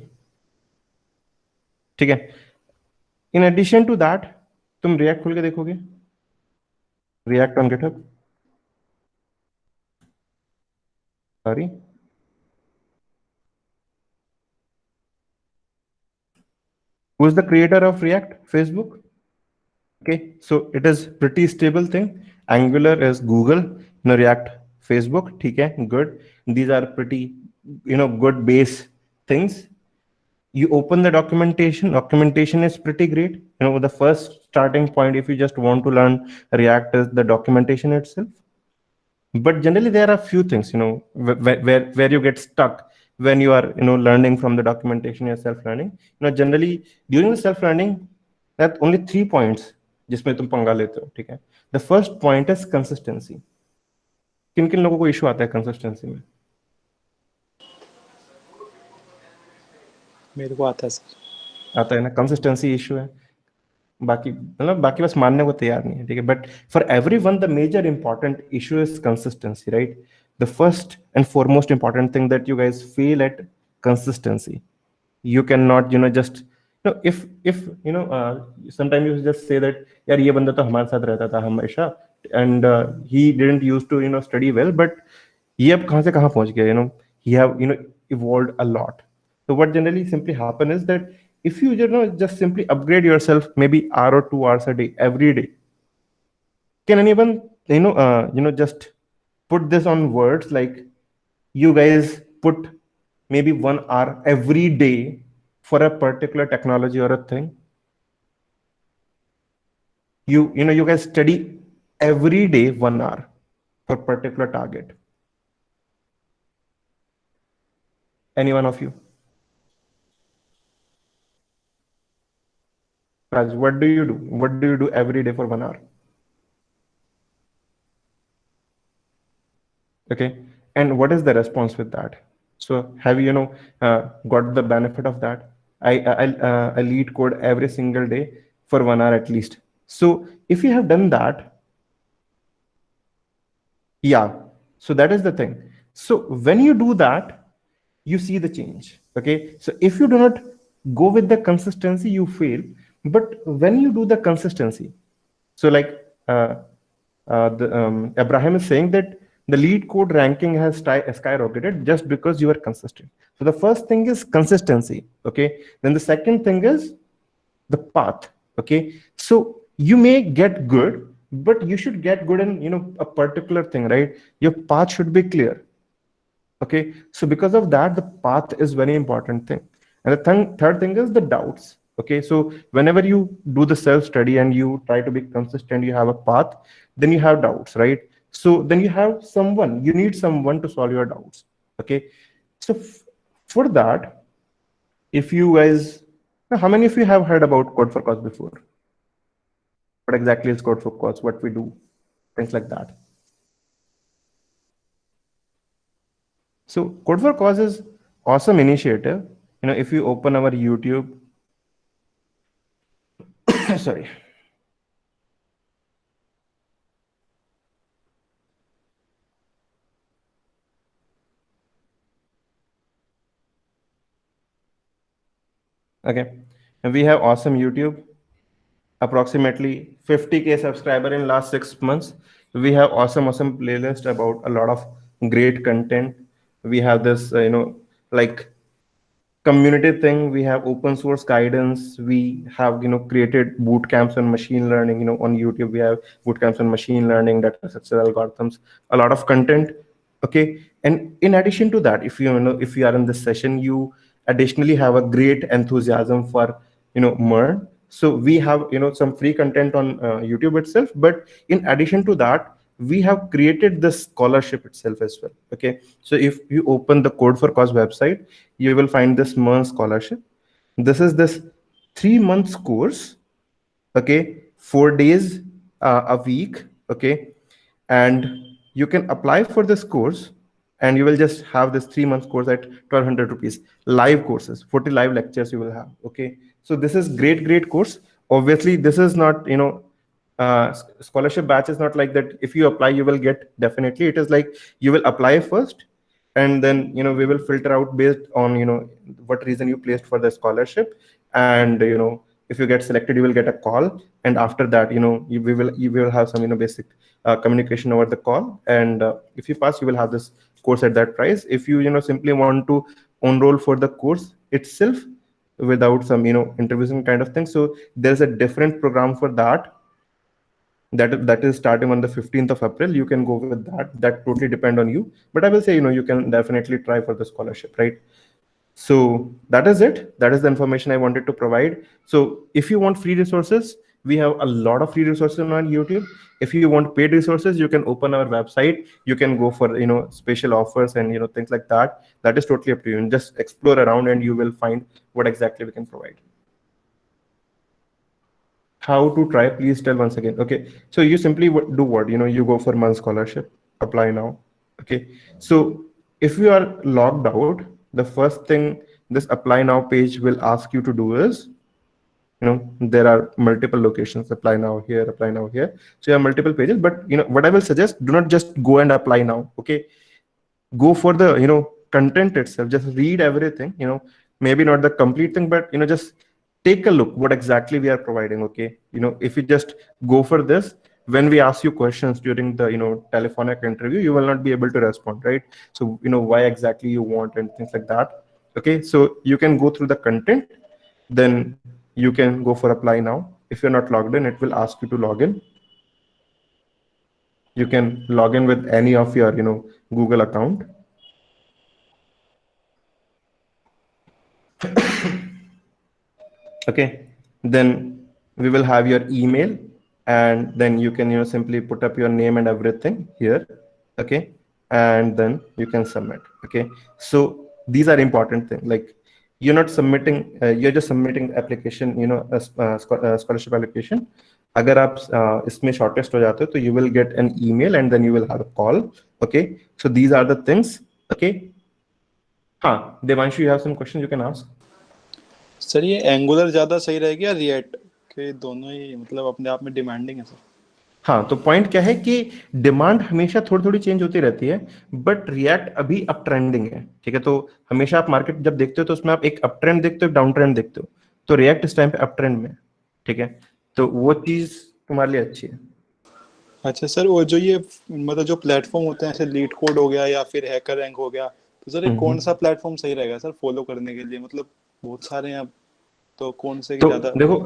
ठीक है। इन एडिशन टू दैट, तुम रिएक्ट खोल के देखोगे, react on GitHub, sorry, who is the creator of React? Facebook. Okay, so it is pretty stable thing. Angular is Google, React Facebook. ठीक है, good. These are pretty, good base things. You open the documentation. Documentation is pretty great. The first starting point, if you just want to learn React, is the documentation itself. But generally, there are a few things, where you get stuck when you are, learning from the documentation, you're self-learning. Generally during the self-learning, there are only 3 points जिसमें तुम पंगा लेते हो, ठीक है। The first point is consistency. किन किन लोगों को इशू आता है consistency में? मेरे को आता है सर। आता है ना, consistency इशू है, बाकी मतलब बाकी बस मानने को तैयार नहीं है, ठीक है। But for everyone the major important issue is consistency, right? The first and foremost important thing that you guys fail at consistency. You cannot, just, if sometimes you just say that यार ये बंदा तो हमारे साथ रहता था हमेशा and he didn't used to study well, but ये अब कहाँ से कहाँ पहुँच गया, he have evolved a lot. So what generally simply happen is that if you just simply upgrade yourself maybe hour or 2 hours a day every day, can anyone just put this on words? Like you guys put maybe 1 hour every day for a particular technology or a thing. You guys study every day 1 hour for particular target. Any one of you? Raj, what do you do? What do you do every day for 1 hour? Okay, and what is the response with that? So have you got the benefit of that? I lead code every single day for 1 hour at least. So if you have done that, yeah, so that is the thing. So when you do that, you see the change. Okay, so if you do not go with the consistency, you fail. But when you do the consistency, so like Abraham is saying that the lead code ranking has skyrocketed just because you are consistent. So the first thing is consistency. Okay, then the second thing is the path. Okay, so you may get good, but you should get good in a particular thing, right? Your path should be clear. Okay, so because of that, the path is very important thing. And the third thing is the doubts. Okay, so whenever you do the self-study and you try to be consistent, you have a path, then you have doubts, right? So then you have someone, you need someone to solve your doubts. Okay, so for that, if you guys, how many of you have heard about Code for Cause before? What exactly is Code for Cause? What we do, things like that. So Code for Cause is awesome initiative. If you open our YouTube, sorry. Okay, and we have awesome YouTube, approximately 50K subscriber in last 6 months. We have awesome playlist about a lot of great content. We have this, like community thing. We have open source guidance. We have, created boot camps on machine learning. On YouTube, we have boot camps on machine learning, data structure algorithms, a lot of content. Okay, and in addition to that, if you are in this session, you additionally have a great enthusiasm for MERN. So we have some free content on YouTube itself, but in addition to that, we have created the scholarship itself as well. Okay, so if you open the Code for Cause website, you will find this MERN scholarship. This is this 3 months course. Okay, 4 days a week. Okay, and you can apply for this course, and you will just have this 3 months course at 1200 rupees. Live courses, 40 live lectures you will have. Okay, so this is great course. Obviously this is not, scholarship batch is not like that if you apply you will get definitely. It is like you will apply first, and then we will filter out based on what reason you placed for the scholarship. And if you get selected, you will get a call, and after that we will have some basic communication over the call. And if you pass, you will have this course at that price. If you simply want to enroll for the course itself without some interviews and kind of thing, so there's a different program for that, that is starting on the 15th of April. You can go with that totally depend on you, but I will say you can definitely try for the scholarship, right? So that is it. That is the information I wanted to provide. So if you want free resources, we have a lot of free resources on YouTube. If you want paid resources, you can open our website. You can go for special offers and things like that. That is totally up to you. And just explore around and you will find what exactly we can provide. How to try? Please tell once again. Okay, so you simply do what? You go for MERN scholarship, apply now. Okay, so if you are logged out, the first thing this apply now page will ask you to do is, there are multiple locations. Apply now here, apply now here. So you have multiple pages, but what I will suggest, do not just go and apply now. Okay, go for the content itself. Just read everything. Maybe not the complete thing, but just take a look what exactly we are providing. Okay, if you just go for this, when we ask you questions during the telephonic interview, you will not be able to respond, right? So why exactly you want and things like that. Okay, so you can go through the content, then you can go for apply now. If you're not logged in, it will ask you to log in. You can log in with any of your Google account. Okay, then we will have your email, and then you can simply put up your name and everything here. Okay, and then you can submit. Okay, so these are important things. Like, you're not submitting, you're just submitting application, scholarship application. अगर आप इसमें shortlist हो जाते हो, तो you will get an email and then you will have a call. Okay, so these are the things. Okay, हाँ, Devanshu, you have some questions you can ask. Sir ये angular ज्यादा सही रहेगी या रिएक्ट के? दोनों ही मतलब अपने आप में डिमांडिंग है सर। हाँ, तो पॉइंट क्या है कि डिमांड हमेशा थोड़ी थोड़ी चेंज होती रहती है, बट रिएक्ट अभी अप ट्रेंडिंग है। ठीक है, तो हमेशा आप मार्केट जब देखते हो तो उसमें आप एक अप ट्रेंड देखते हो, डाउन ट्रेंड देखते हो, तो रिएक्ट इस टाइम पे अप ट्रेंड में। ठीक है, तो वो चीज तुम्हारे लिए अच्छी है। अच्छा सर, वो जो ये मतलब जो प्लेटफॉर्म होते हैं, जैसे लीड कोड हो गया या फिर हैकर रैंक हो गया, तो सर कौन सा प्लेटफॉर्म सही रहेगा सर फॉलो करने के लिए? मतलब बहुत सारे हैं, तो कौन से तो ज्यादा? देखो,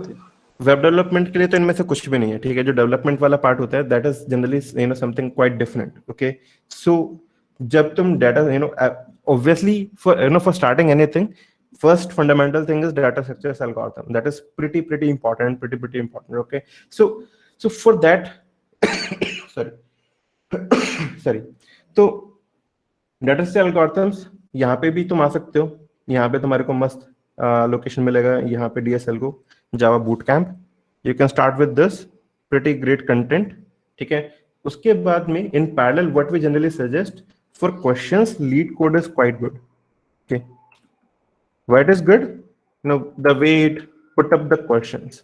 वेब डेवलपमेंट के लिए तो इनमें से कुछ भी नहीं है। ठीक है, जो डेवलपमेंट वाला पार्ट होता है, that is generally something quite different. Okay, so जब तुम data obviously for starting anything, first fundamental thing is data structures algorithm. That is pretty important, pretty important. Okay, so for that sorry तो data structure algorithms, यहाँ पे भी तुम आ सकते हो। यहाँ पे तुम्हारे को मस्त लोकेशन मिलेगा, यहाँ पे DSLGO Java Bootcamp. You can start with this, pretty great content. ठीक है, उसके बाद में in parallel what we generally suggest for questions, lead code is quite good. Okay, why it is good? The way it put up the questions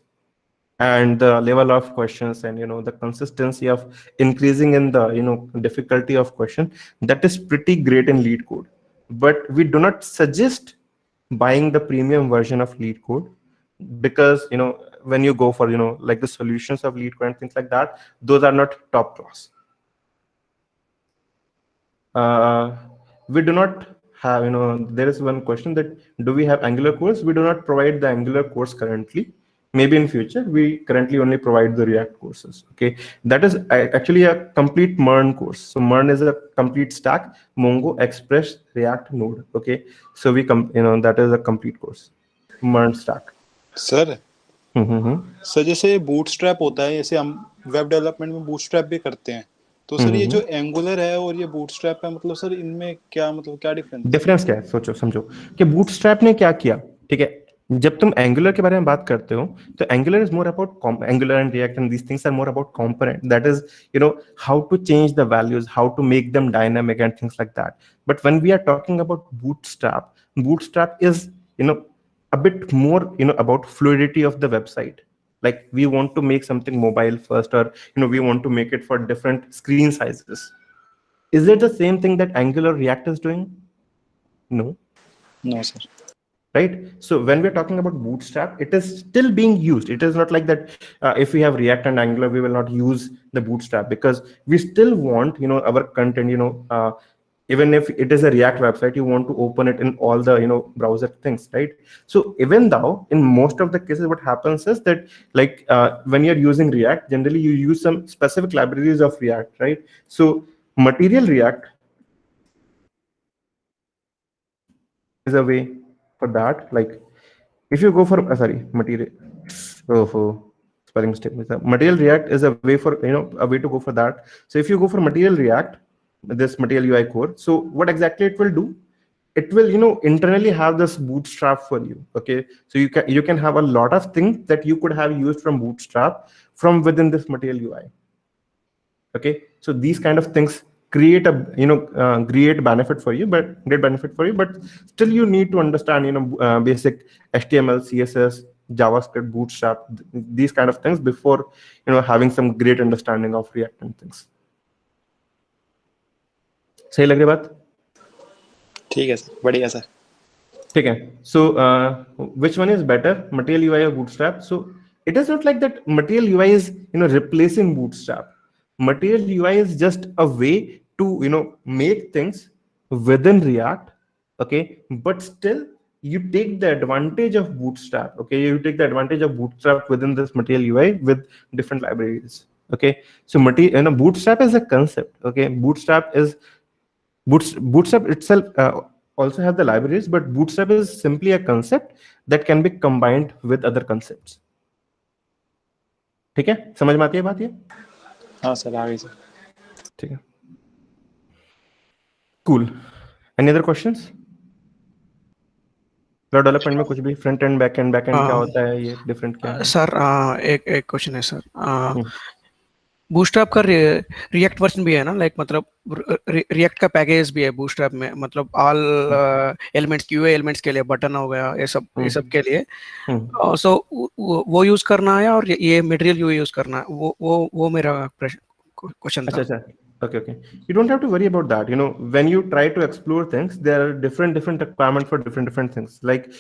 and the level of questions and the consistency of increasing in the difficulty of question, that is pretty great in lead code. But we do not suggest buying the premium version of lead code, because when you go for like the solutions of lead code and things like that, those are not top class. We do not have, there is one question that do we have Angular course? We do not provide the Angular course currently. Maybe in future. We currently only provide the React courses. Okay, that is actually a complete MERN course. So MERN is a complete stack: Mongo, Express, React, Node. Okay, so we that is a complete course, MERN stack. Sir sir जैसे bootstrap होता है, जैसे हम web development में bootstrap भी करते हैं, तो सर ये जो एंगुलर है और ये बूटस्ट्रैप है, मतलब सर इनमें क्या, मतलब क्या डिफरेंस है? डिफरेंस क्या है, सोचो समझो कि बूटस्ट्रैप ने क्या किया, ठीक है। जब तुम एंगुलर के बारे में बात करते हो तो Angular is more about Angular and React and these things are more about component, that is how to change the values, how to make them dynamic and things like that. But when we are talking about bootstrap is a bit more about fluidity of the website. Like we want to make something mobile first, or we want to make it for different screen sizes. Is it the same thing that Angular React is doing? No. No sir. Right. So when we're talking about bootstrap, it is still being used. It is not like that if we have React and Angular we will not use the bootstrap, because we still want our content even if it is a React website, you want to open it in all the browser things, right? So even though in most of the cases what happens is that, like when you're using React, generally you use some specific libraries of React, right? So Material React is a way for that. Like if you go for spelling mistake. Material React is a way for a way to go for that. So if you go for Material React, this Material UI core, so what exactly it will do, it will internally have this bootstrap for you. Okay, so you can have a lot of things that you could have used from bootstrap from within this Material UI. Okay, so these kind of things create a great benefit for you, but still you need to understand basic HTML, CSS, JavaScript, bootstrap, these kind of things before having some great understanding of React and things. सही लग रही बात? ठीक है sir, बढ़िया sir. ठीक है. So which one is better, Material UI or Bootstrap? So it is not like that Material UI is replacing Bootstrap. Material UI is just a way to make things within React, okay, but still you take the advantage of Bootstrap. Okay, you take the advantage of Bootstrap within this Material UI with different libraries. Okay, so Bootstrap is a concept. Okay, Bootstrap itself also have the libraries, but Bootstrap is simply a concept that can be combined with other concepts. ठीक है, समझ में आती है बात ये? हाँ sir, आ गई सर. ठीक है. Cool. Any other questions? Development में कुछ भी, फ्रंट एंड बैक एंड क्या होता है, ये डिफरेंट क्या है? सर एक क्वेश्चन है सर. बूटस्ट्रैप का रिएक्ट वर्जन भी है ना, लाइक मतलब रिएक्ट का पैकेज भी है बूटस्ट्रैप में, मतलब ऑल एलिमेंट्स, क्यूए एलिमेंट्स के लिए, बटन हो गया, ये सब के लिए. सो वो यूज करना है और ये मटेरियल यूज करना है, वो मेरा क्वेश्चन था. अच्छा. Okay. You don't have to worry about that. When you try to explore things, there are different requirements for different things. Like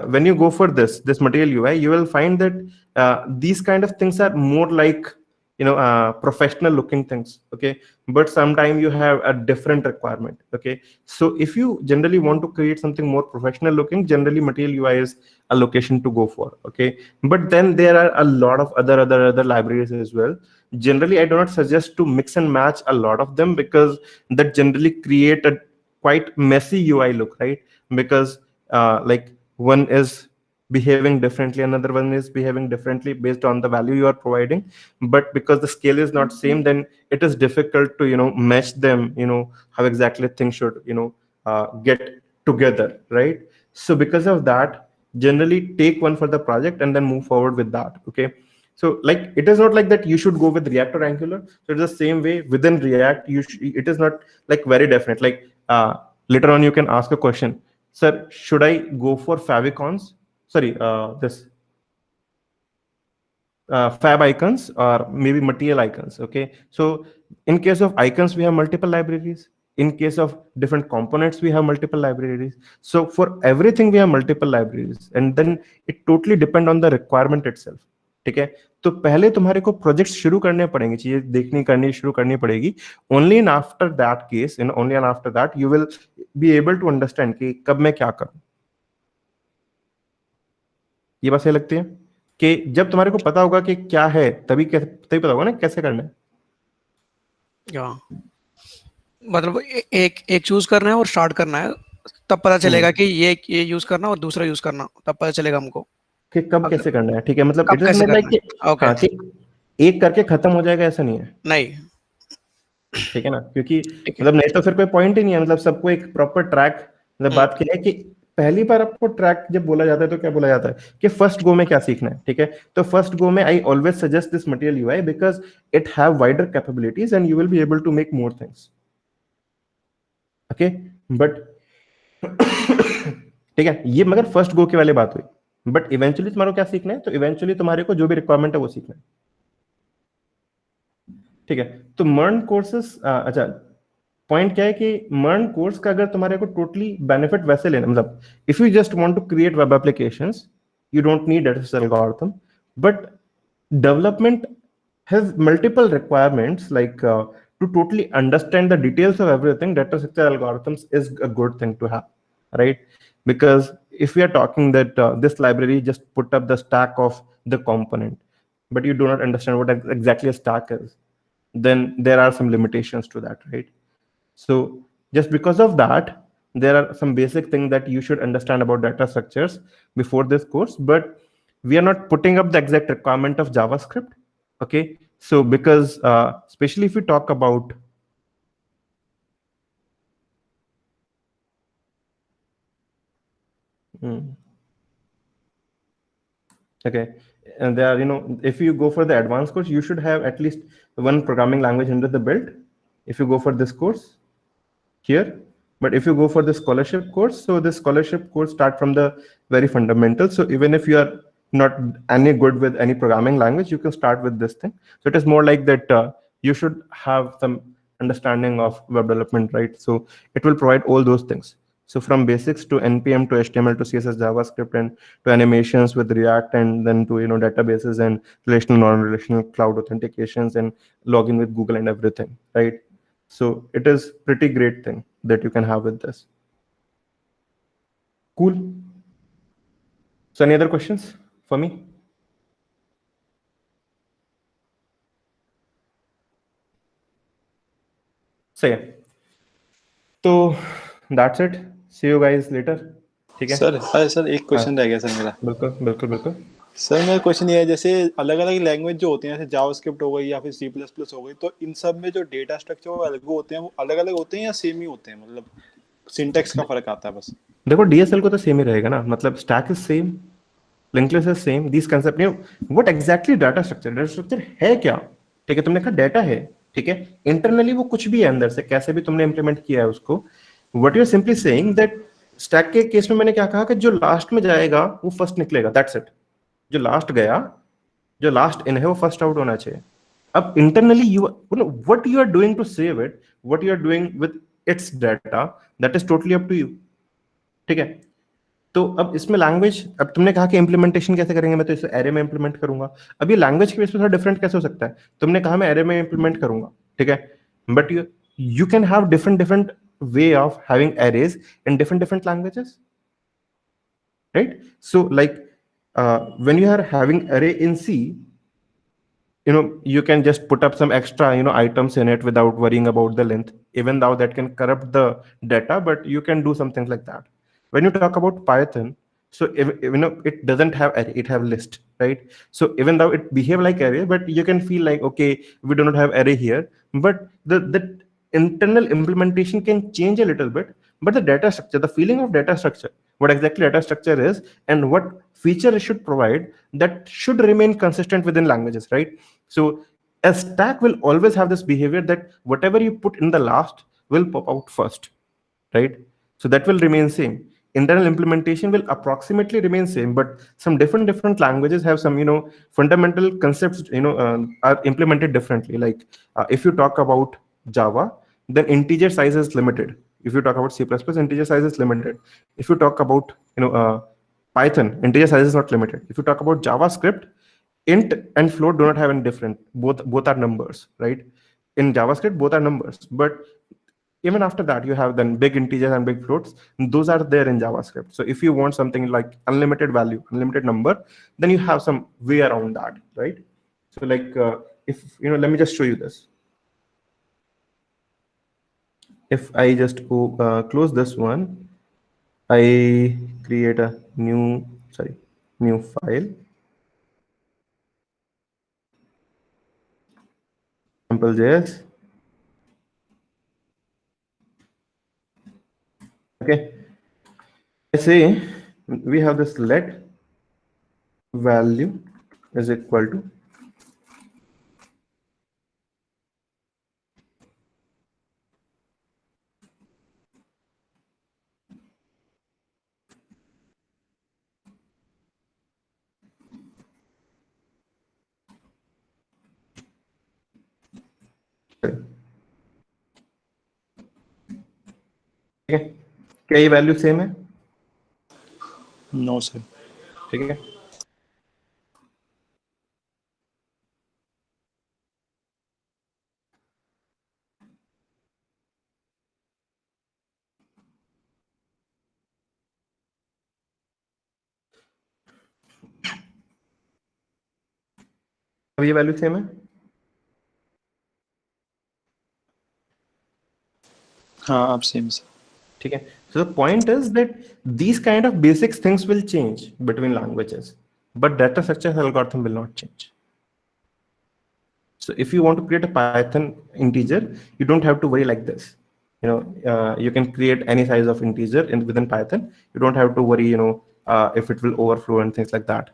when you go for this Material UI, you will find that these kind of things are more like professional looking things. Okay, but sometimes you have a different requirement. Okay, so if you generally want to create something more professional looking, generally Material UI is a location to go for. Okay, but then there are a lot of other libraries as well. Generally I do not suggest to mix and match a lot of them, because that generally create a quite messy UI look, right? Because like one is behaving differently, another one is behaving differently based on the value you are providing, but because the scale is not same, then it is difficult to mesh them, how exactly things should get together, right? So because of that, generally take one for the project and then move forward with that. Okay, so like it is not like that you should go with React or Angular. So it's the same way within React, it is not like very definite. Like later on you can ask a question, sir, should I go for favicons, fab icons, or maybe material icons? Okay, so in case of icons we have multiple libraries, in case of different components we have multiple libraries. So for everything we have multiple libraries, and then it totally depend on the requirement itself. ठीक है, तो पहले तुम्हारे को project शुरू करने पड़ेंगे, चीजें शुरू करनी पड़ेगी. Only in after that case, only and after that you will be able to understand कि कब मैं क्या करूं. ये बात सही लगती है कि जब तुम्हारे को पता होगा कि क्या है, तभी पता होगा ना कैसे करना है. मतलब एक चूज करना है और स्टार्ट करना है, तब पता चलेगा कि ये यूज करना और दूसरा यूज करना, तब पता चलेगा हमको कि कब कैसे करना है. ठीक है, मतलब इट इज नॉट लाइक कि एक करके खत्म हो जाएगा, ऐसा नहीं है. नहीं. ठीक है ना, क्योंकि ठीक है। मतलब नहीं तो फिर कोई पॉइंट ही नहीं है। मतलब सबको एक प्रॉपर ट्रैक, मतलब बात क्या है कि पहली बार आपको ट्रैक जब बोला जाता है तो क्या बोला जाता है कि फर्स्ट गो में क्या सीखना है, ठीक है। तो फर्स्ट गो में I always suggest this material UI because it have wider capabilities and you will be able to make more things, okay. But ठीक है, ये मगर फर्स्ट गो की वाली बात हुई। बट इवेंचुअली तुम्हारे को क्या सीखना है, तो इवेंचुअली तुम्हारे को जो भी रिक्वायरमेंट है वो सीखना है, ठीक है। तो मर्न कोर्सेस, अच्छा पॉइंट क्या है कि मर्न कोर्स का अगर तुम्हारे को टोटली बेनिफिट वैसे लेना, मतलब if you just want to create web applications you don't need data structure algorithm, but development has multiple requirements like to totally understand the details of everything. Data structure algorithms is a good thing to have, right? Because if we are talking that this library just put up the stack of the component, but you do not understand what exactly a stack is, then there are some limitations to that, right? So just because of that, there are some basic things that you should understand about data structures before this course, but we are not putting up the exact requirement of JavaScript, okay? So because especially if we talk about okay, and there are, if you go for the advanced course, you should have at least one programming language under the belt if you go for this course here. But if you go for the scholarship course, so the scholarship course start from the very fundamental. So even if you are not any good with any programming language, you can start with this thing. So it is more like that you should have some understanding of web development, right? So it will provide all those things. So from basics to NPM to HTML to CSS, JavaScript, and to animations with React, and then to databases and relational, non-relational, cloud authentications, and login with Google and everything, right? So it is pretty great thing that you can have with this. Cool. So any other questions for me? So yeah. So that's it. See you guys later. ठीक है? Sir एक question रह गया sir मेरा। बिल्कुल बिल्कुल बिल्कुल। Sir मेरा क्वेश्चन ये है, जैसे अलग अलग लैंग्वेज जो होती हैं, जैसे जावास्क्रिप्ट हो गई या फिर C++ हो गई, तो इन सब में जो डेटा स्ट्रक्चर वो अलग होते हैं, वो अलग अलग होते हैं या सेम ही होते हैं? मतलब सिंटैक्स का फर्क आता है बस? देखो DSL को तो सेम ही रहेगा ना, मतलब stack is same, link list is same, this concept what exactly data structure है क्या, ठीक है। तुमने कहा डाटा है, ठीक है, इंटरनली वो कुछ भी है अंदर से, कैसे भी तुमने इंप्लीमेंट किया है उसको। What you are simply saying that stack के केस में मैंने क्या कहा कि जो लास्ट में जाएगा वो फर्स्ट निकलेगा, दैट्स इट। जो लास्ट गया, जो लास्ट इन है, वो फर्स्ट आउट होना चाहिए। अब internally you what you are doing to save it, what you are doing with its data, that is totally up to you, ठीक है। तो अब इसमें लैंग्वेज, अब तुमने कहा कि इंप्लीमेंटेशन कैसे करेंगे, मैं तो इसे एरे में इंप्लीमेंट करूंगा। अब ये लैंग्वेज के बेस पे थोड़ा डिफरेंट कैसे हो सकता है? तुमने कहा मैं एरे में इंप्लीमेंट करूंगा, ठीक है, but you can have different different way of having arrays in different different languages, right? So like when you are having array in C, you can just put up some extra items in it without worrying about the length, even though that can corrupt the data, but you can do something like that. When you talk about Python, so it doesn't have array, it have list, right? So even though it behave like array, but you can feel like, okay, we do not have array here, but the internal implementation can change a little bit, but the data structure, the feeling of data structure, what exactly data structure is and what feature it should provide, that should remain consistent within languages, right? So a stack will always have this behavior that whatever you put in the last will pop out first, right? So that will remain same. Internal implementation will approximately remain same, but some different languages have some fundamental concepts are implemented differently. Like if you talk about Java, then integer size is limited. If you talk about C++, integer size is limited. If you talk about Python, integer size is not limited. If you talk about JavaScript, int and float do not have any different. Both are numbers, right? In JavaScript, both are numbers, but even after that, you have then big integers and big floats. Those are there in JavaScript. So if you want something like unlimited value, unlimited number, then you have some way around that, right? So like if let me just show you this. If I just close this one, I create a new file, sample.js. Okay. I say we have this let value is equal to ठीक है, क्या ये value same है? No sir. ठीक है, अब ये value same है? हाँ आप सेम सर। ठीक है, so the point is that these kind of basic things will change between languages, but data structure algorithm will not change. So if you want to create a Python integer, you don't have to worry like this. You can create any size of integer within Python. You don't have to worry, if it will overflow and things like that.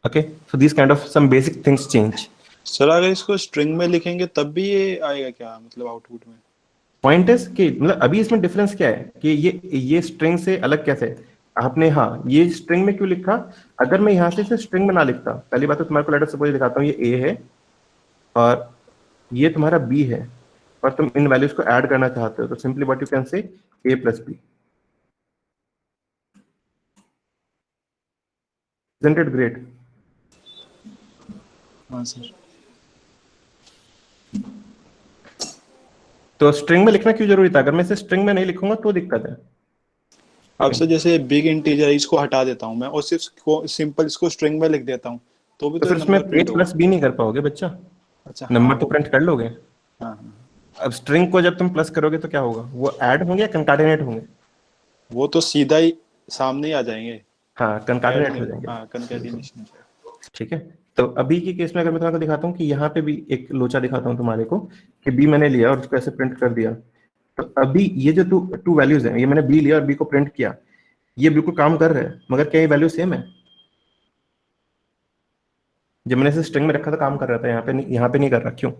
Okay, so these kind of some basic things change. Sir अगर इसको string में लिखेंगे तब भी ये आएगा क्या, मतलब आउटपुट में? पॉइंट इज कि मतलब अभी इसमें डिफरेंस क्या है कि ये स्ट्रिंग से अलग कैसे है? आपने हाँ ये स्ट्रिंग में क्यों लिखा? अगर मैं यहाँ से इसे स्ट्रिंग में ना लिखता, पहली बात तो तुम्हारे को लेटर सपोज दिखाता हूँ, ये ए है और ये तुम्हारा बी है और तुम इन वैल्यूज को ऐड करना चाहते हो, तो simply what you can say A plus B. Isn't it great? हाँ सर। तो स्ट्रिंग में लिखना क्यों जरूरी था? अगर मैं इसे स्ट्रिंग में नहीं लिखूंगा तो दिक्कत है। अब सर जैसे बिग इंटीजर है, इसको हटा देता हूँ मैं और सिर्फ सिंपल इसको स्ट्रिंग में लिख देता हूँ तो भी तो तो फिर उसमें नंबर ए प्रिंट होगा। प्लस बी नहीं कर पाओगे बच्चा, अच्छा नंबर हाँ तो प्रिंट कर लोगे। हाँ हाँ। अब स्ट्रिंग को जब तुम प्लस करोगे तो क्या होगा? वो ऐड होंगे या कंकाटिनेट होंगे? वो तो सीधा ही सामने ही आ जाएंगे। हाँ, ऐड कंकाटिनेट हो नहीं, जाएंगे। हाँ कंकैटिनेशन। ठीक है, तो अभी के केस में अगर मैं तुम्हारे को दिखाता हूँ कि यहाँ पे भी एक लोचा दिखाता हूँ तुम्हारे को कि बी मैंने लिया और उसको ऐसे प्रिंट कर दिया, तो अभी ये जो टू वैल्यूज है, ये मैंने बी लिया और बी को प्रिंट किया, ये बिल्कुल काम कर रहा है, मगर क्या ये वैल्यू सेम है? जब मैंने इसे स्ट्रिंग में रखा था काम कर रहा था, यहाँ पे नहीं कर रहा, क्यों?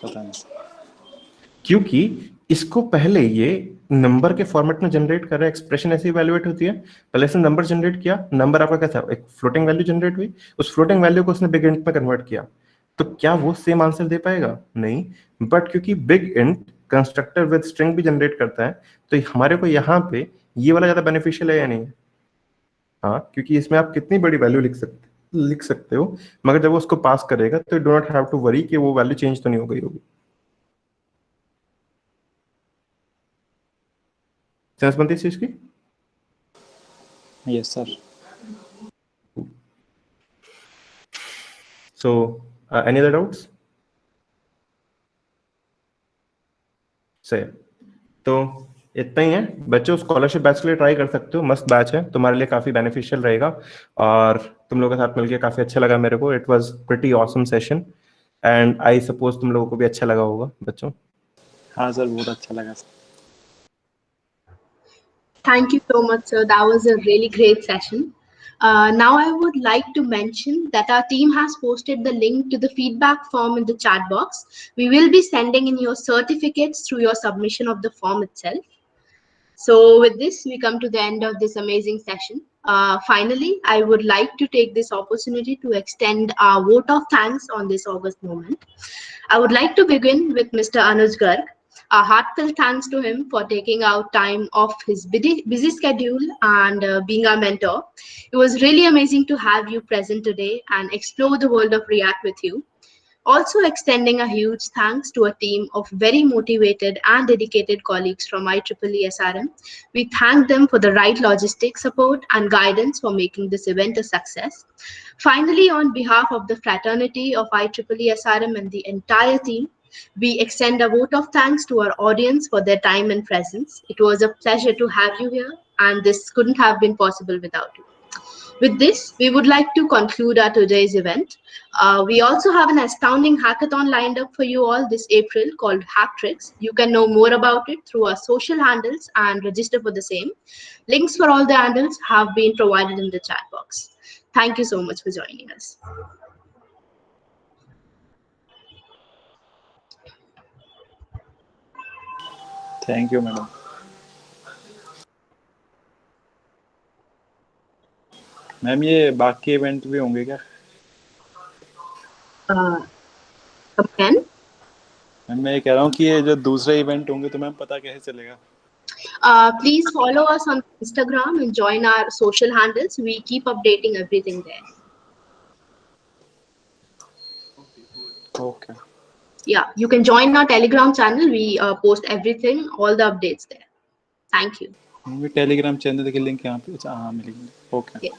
पता नहीं। क्योंकि इसको पहले ये नंबर के फॉर्मेट में जनरेट कर रहा है, एक्सप्रेशन ऐसे इवैल्यूएट होती है, पहले से नंबर जनरेट किया, नंबर आपका कैसा एक फ्लोटिंग वैल्यू जनरेट हुई, उस फ्लोटिंग वैल्यू को उसने बिग इंट में कन्वर्ट किया, तो क्या वो सेम आंसर दे पाएगा? नहीं, बट क्योंकि big int constructor with string भी जनरेट करता है, तो हमारे को यहाँ पे ये वाला ज्यादा बेनिफिशियल है या नहीं? हाँ, क्योंकि इसमें आप कितनी बड़ी वैल्यू लिख सकते हो, मगर जब वो उसको पास करेगा तो do not have to worry कि वो वैल्यू चेंज तो नहीं हो गई होगी। सेंस बनती है इस चीज की? Yes sir. So, any other doubts? सही, तो इतना ही है बच्चों। स्कॉलरशिप बैच के लिए ट्राई कर सकते हो, मस्त बैच है, तुम्हारे लिए काफी बेनिफिशियल रहेगा और तुम लोगों के साथ मिलकर काफी अच्छा लगा मेरे को। It was pretty awesome session and I suppose तुम लोगों को भी अच्छा लगा होगा बच्चों। हाँ सर बहुत अच्छा लगा sir. Thank you so much, sir. That was a really great session. Now I would like to mention that our team has posted the link to the feedback form in the chat box. We will be sending in your certificates through your submission of the form itself. So with this, we come to the end of this amazing session. Finally, I would like to take this opportunity to extend our vote of thanks on this August moment. I would like to begin with Mr. Anuj Garg. A heartfelt thanks to him for taking out time off his busy schedule and being our mentor. It was really amazing to have you present today and explore the world of React with you. Also extending a huge thanks to a team of very motivated and dedicated colleagues from IEEE SRM. We thank them for the right logistic support and guidance for making this event a success. Finally, on behalf of the fraternity of IEEE SRM and the entire team, we extend a vote of thanks to our audience for their time and presence. It was a pleasure to have you here. and this couldn't have been possible without you. With this, we would like to conclude our today's event. We also have an astounding hackathon lined up for you all this April called Hacktricks. You can know more about it through our social handles and register for the same. Links for all the handles have been provided in the chat box. Thank you so much for joining us. Thank you madam. Ma'am ये बाकी event भी होंगे क्या? Come again? Ma'am मैं ये कह रहा हूँ कि ये जो दूसरे इवेंट होंगे तो मैम पता कैसे चलेगा? Please follow us on Instagram and join our social handles. We keep updating everything there. Okay Yeah, you can join our Telegram channel. We post everything, all the updates there. Thank you. Telegram channel की link यहाँ पे, अच्छा हाँ मिलेगी। Okay Yeah.